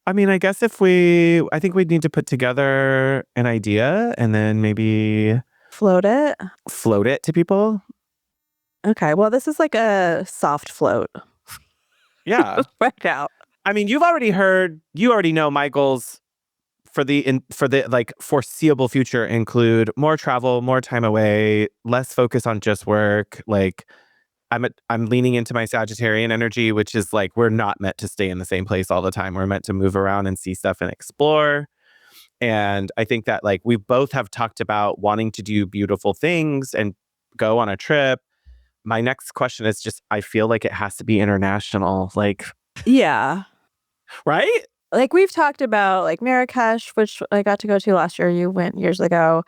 I mean, I guess I think we'd need to put together an idea and then maybe Float it? float it to people. Okay, well, this is like a soft float Yeah. right now. I mean, you already know my goals for the like foreseeable future include more travel, more time away, less focus on just work. Like I'm leaning into my Sagittarian energy, which is like we're not meant to stay in the same place all the time. We're meant to move around and see stuff and explore. And I think that like we both have talked about wanting to do beautiful things and go on a trip. My next question is just I feel like it has to be international, like, Yeah. right? Like, we've talked about, like, Marrakesh, which I got to go to last year, you went years ago,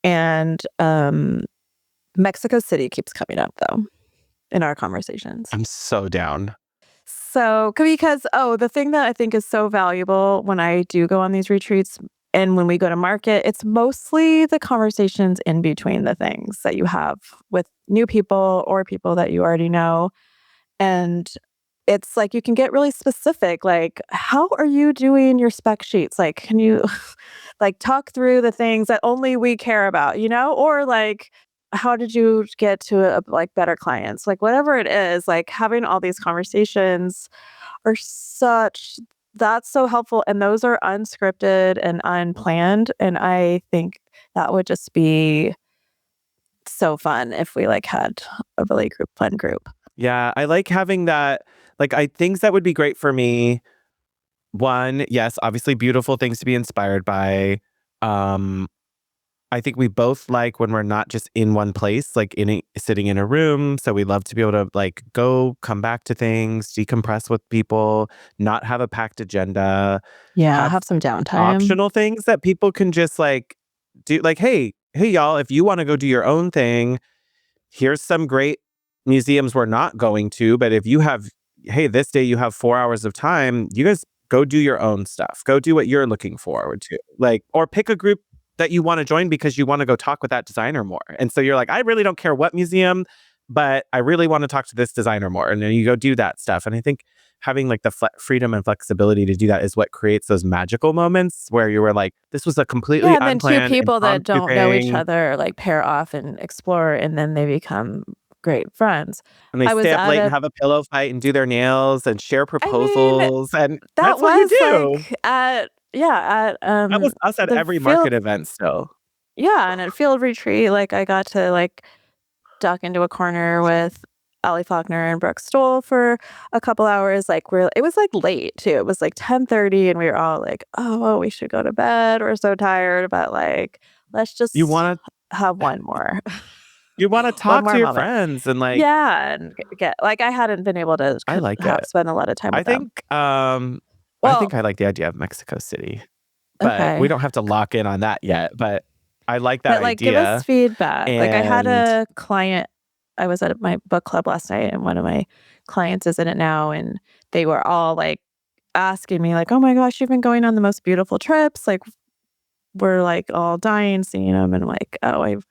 and, Mexico City keeps coming up, though, in our conversations. I'm so down. So, because the thing that I think is so valuable when I do go on these retreats and when we go to market, it's mostly the conversations in between the things that you have with new people or people that you already know. And it's like you can get really specific, like, how are you doing your spec sheets? Like, can you like talk through the things that only we care about, Or like, how did you get to like better clients? Like, whatever it is, like having all these conversations are that's so helpful. And those are unscripted and unplanned. And I think that would just be so fun if we like had a really fun group. Yeah, I like having that. Like, things that would be great for me. One, yes, obviously beautiful things to be inspired by. I think we both like when we're not just in one place, like sitting in a room. So we love to be able to like go, come back to things, decompress with people, not have a packed agenda, Yeah, have have some downtime. optional things that people can just like do. Like, hey, y'all, if you want to go do your own thing, here's some great museums we're not going to. But if you have, hey, this day you have 4 hours of time, you guys go do your own stuff. Go do what you're looking forward to. Like, or pick a group that you want to join because you want to go talk with that designer more. And so you're like, I really don't care what museum. but I really want to talk to this designer more. And then you go do that stuff. And I think having like the freedom and flexibility to do that is what creates those magical moments where you were like, this was a completely Yeah, and then two unplanned, people that impromptu don't know each thing. other like pair off and explore, and then they become great friends. And they I was stay up at late and a have a pillow fight and do their nails and share I mean, proposals. And that that's what you was do. like at That was us at the every field. market event still. Yeah, and at field retreat, like I got to like duck into a corner with Allie Faulkner and Brooke Stoll for a couple hours. Like it was like late too. It was like 10:30, and we were all like, "Oh, we should go to bed. We're so tired." But like, let's just You want have one more, to one talk to more your moment. friends and like, Yeah, and get like I hadn't been able to I like have it. spend a lot of time I with them. think um I Well, think I like the idea of Mexico City, but we okay. don't have to lock in on that yet. But I like that But, like, give us idea. feedback. Like, I had And a client I was at my book club last night, and one of my clients is in it now, and they were all, like, asking me, like, "Oh my gosh, you've been going on the most beautiful trips." Like, we're, like, all dying seeing them, and I'm like, "Oh, I've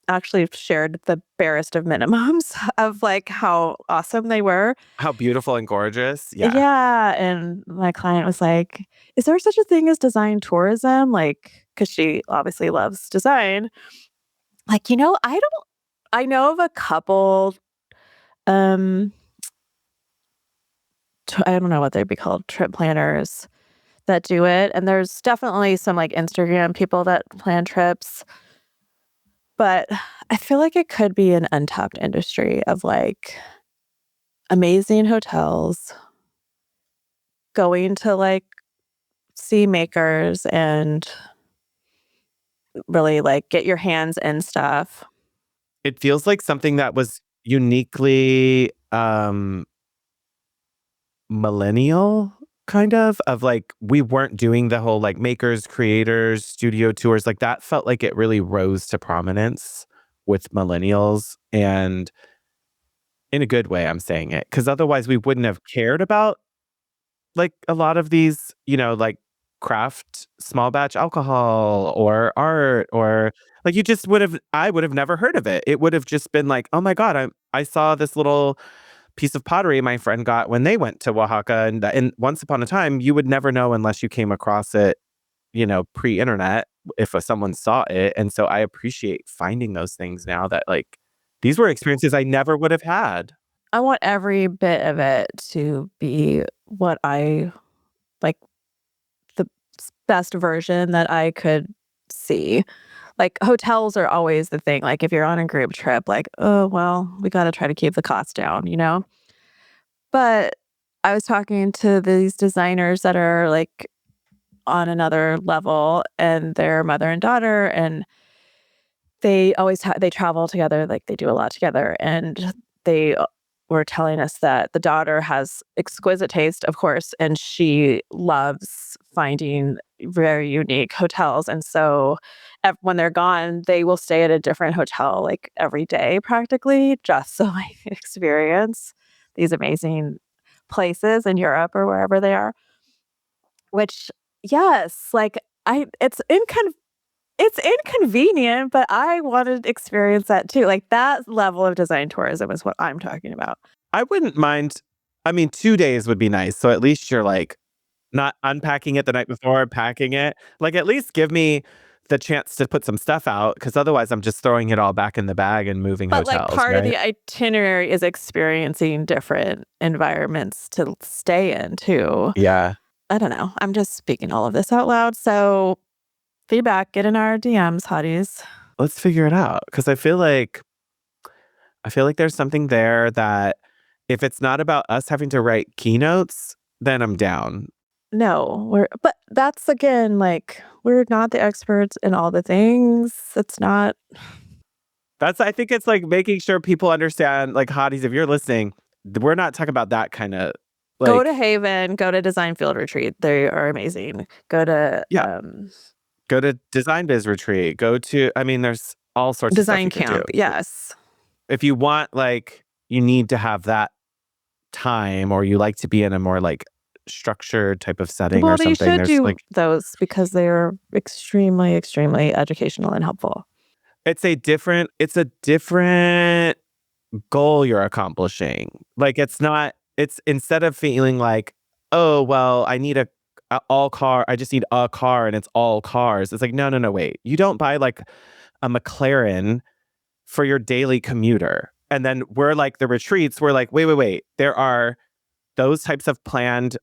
actually shared the barest of minimums of, like, how awesome they were." how beautiful and gorgeous. Yeah. Yeah, and my client was like, "Is there such a thing as design tourism?" Like, because she obviously loves design. Like, I know of a couple, um, I don't know what they'd be called, trip planners that do it, and there's definitely some, like, Instagram people that plan trips, but I feel like it could be an untapped industry of, like, amazing hotels, going to, like, see makers and really, like, get your hands in stuff. It feels like something that was uniquely millennial kind of like we weren't doing the whole like makers, creators, studio tours. Like that felt like it really rose to prominence with millennials, and in a good way I'm saying it, because otherwise we wouldn't have cared about like a lot of these, like craft small batch alcohol or art, or like you just I would have never heard of it. It would have just been like, oh my God, I saw this little piece of pottery my friend got when they went to Oaxaca. And once upon a time, you would never know unless you came across it, pre-internet, if someone saw it. And so I appreciate finding those things now that like these were experiences I never would have had. I want every bit of it to be what I like, the best version that I could see. Like, hotels are always the thing, like, if you're on a group trip, like, "Oh, well, we gotta try to keep the cost down," you know? But I was talking to these designers that are, like, on another level, and they're mother and daughter, and they always they travel together, like, they do a lot together, and they, were telling us that the daughter has exquisite taste, of course, and she loves finding very unique hotels, and so, when they're gone, they will stay at a different hotel, like, every day practically, just so I can experience these amazing places in Europe or wherever they are, which yes, like, I it's inconvenient, but I wanted to experience that too. Like, that level of design tourism is what I'm talking about. I wouldn't mind. I mean, 2 days would be nice. So at least you're like not unpacking it the night before, packing it. Like at least give me the chance to put some stuff out, because otherwise I'm just throwing it all back in the bag and moving But, like, hotels, part of right? the itinerary is experiencing different environments to stay in too. Yeah. I don't know. I'm just speaking all of this out loud. So, feedback, get in our DMs, hotties. Let's figure it out, because I feel like there's something there that if it's not about us having to write keynotes, then I'm down. No, but that's again, like, we're not the experts in all the things. It's not I think it's like making sure people understand, like hotties, if you're listening, we're not talking about that kind of go to like, Haven, go to Design Field Retreat. They are amazing. Go to, yeah, go to Design Biz Retreat, I mean, there's all sorts of stuff Design you can do. Camp. Yes. If you want, like, you need to have that time, or you like to be in a more like structured type of setting or Well, they something, should there's do like, those because they're extremely, extremely educational and helpful. it's a different goal you're accomplishing. Like it's instead of feeling like, oh, well, I need I just need a car and it's all cars. It's like, no, wait. You don't buy like a McLaren for your daily commuter. And then we're like the retreats, we're like, wait. There are those types of planned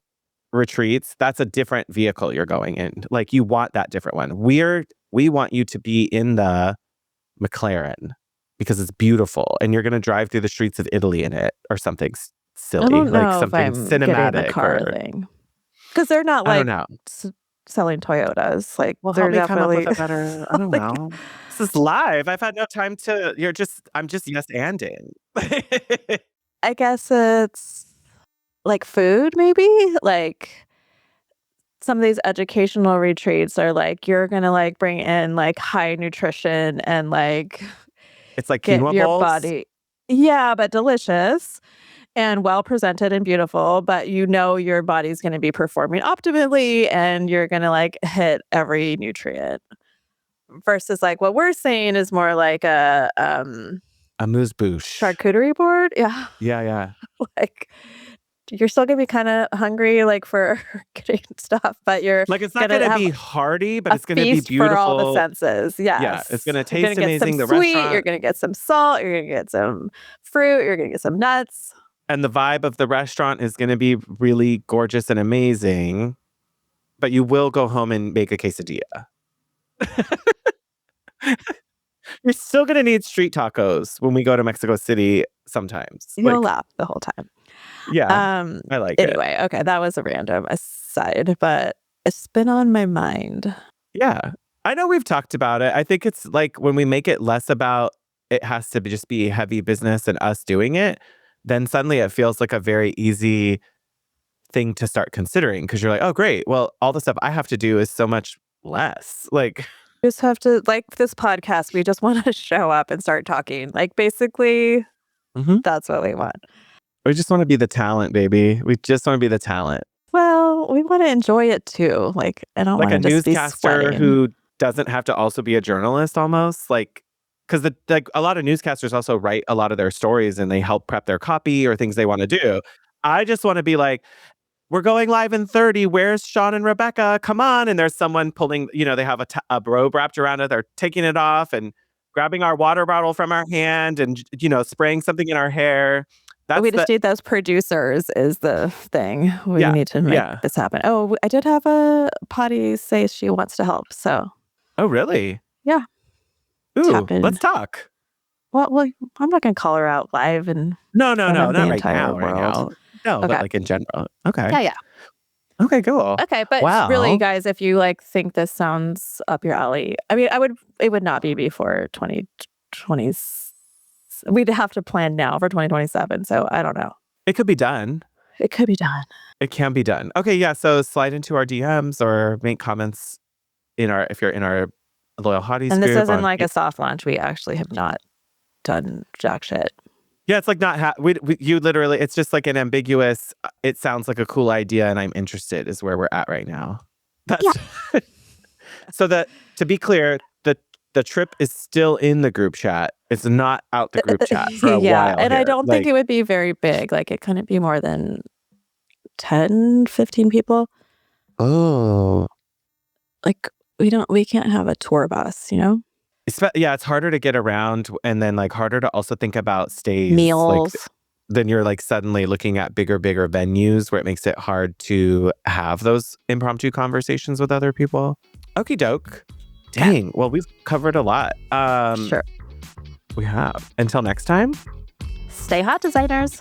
retreats. That's a different vehicle you're going in. Like you want that different one. We want you to be in the McLaren because it's beautiful and you're going to drive through the streets of Italy in it or something silly. I don't know like something if I'm cinematic. getting the car thing. Because they're not I like don't know. selling Toyotas. Like Well, they're help me come up definitely with a better, I don't know. This is live. I've had no time to, I'm just yes-anding. I guess it's like food, maybe? Like some of these educational retreats are like, you're going to like bring in like high nutrition and like It's like get quinoa your bowls. body. Yeah, but delicious and well presented and beautiful. But you know your body's going to be performing optimally and you're going to like hit every nutrient. Versus like what we're saying is more like a amuse-bouche. charcuterie board. Yeah. Yeah. Like you're still gonna be kind of hungry, like for getting stuff, but you're like it's not gonna be hearty, but it's gonna be beautiful for all the senses. Yes. Yeah, it's gonna You're taste gonna get amazing. some The sweet. restaurant, You're gonna get some salt. You're gonna get some fruit. You're gonna get some nuts. and the vibe of the restaurant is gonna be really gorgeous and amazing. But you will go home and make a quesadilla. You're still gonna need street tacos when we go to Mexico City sometimes. You'll laugh the whole time. Yeah, I like it. Anyway, okay, that was a random aside, but it's been on my mind. Yeah, I know we've talked about it. I think it's like when we make it less about it has to just be heavy business and us doing it, then suddenly it feels like a very easy thing to start considering because you're like, oh, great. Well, all the stuff I have to do is so much less. Like, You just have to, like this podcast, we just want to show up and start talking. Like, basically, that's what we want. we just want to be the talent, baby. We just want to be the talent. Well, we want to enjoy it too. Like, I don't Like a want to just be newscaster sweating. who doesn't have to also be a journalist almost. Like, because a lot of newscasters also write a lot of their stories and they help prep their copy or things they want to do. I just want to be like, we're going live in 30. Where's Shaun and Rebecca? Come on. And there's someone pulling, they have a robe wrapped around it. They're taking it off and grabbing our water bottle from our hand and, spraying something in our hair. We just need those producers is the thing. We need to make this happen. Oh, I did have a potty say she wants to help. So. Oh, really? Yeah. Ooh, let's talk. Well, I'm not going to call her out live and no, not the right entire now. world. No, Okay. but like in general. Okay. Yeah. Okay, cool. Okay, but really, guys, if you think this sounds up your alley, I mean, it would not be before 2020. We'd have to plan now for 2027. So I don't know. It could be done. It could be done. It can be done. Okay, yeah. So slide into our DMs or make comments if you're in our Loyal Hotties And this group isn't like a soft launch. We actually have not done jack shit. Yeah, it's like not you literally. It's just like an ambiguous. It sounds like a cool idea, and I'm interested. Is where we're at right now. So that to be clear, the trip is still in the group chat. It's not out the group chat for a while. And here. I don't think it would be very big. Like it couldn't be more than 10, 15 people. Oh, like we can't have a tour bus, It's harder to get around, and then harder to also think about stays, meals. Then you're suddenly looking at bigger venues where it makes it hard to have those impromptu conversations with other people. Okie doke. Dang. Well, we've covered a lot. Sure. We have. Until next time. Stay hot, designers.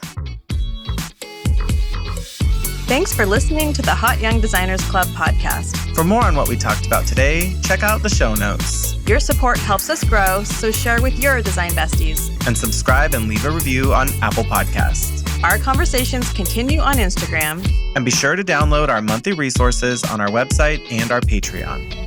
Thanks for listening to the Hot Young Designers Club podcast. For more on what we talked about today, check out the show notes. Your support helps us grow, so share with your design besties. And subscribe and leave a review on Apple Podcasts. Our conversations continue on Instagram. And be sure to download our monthly resources on our website and our Patreon.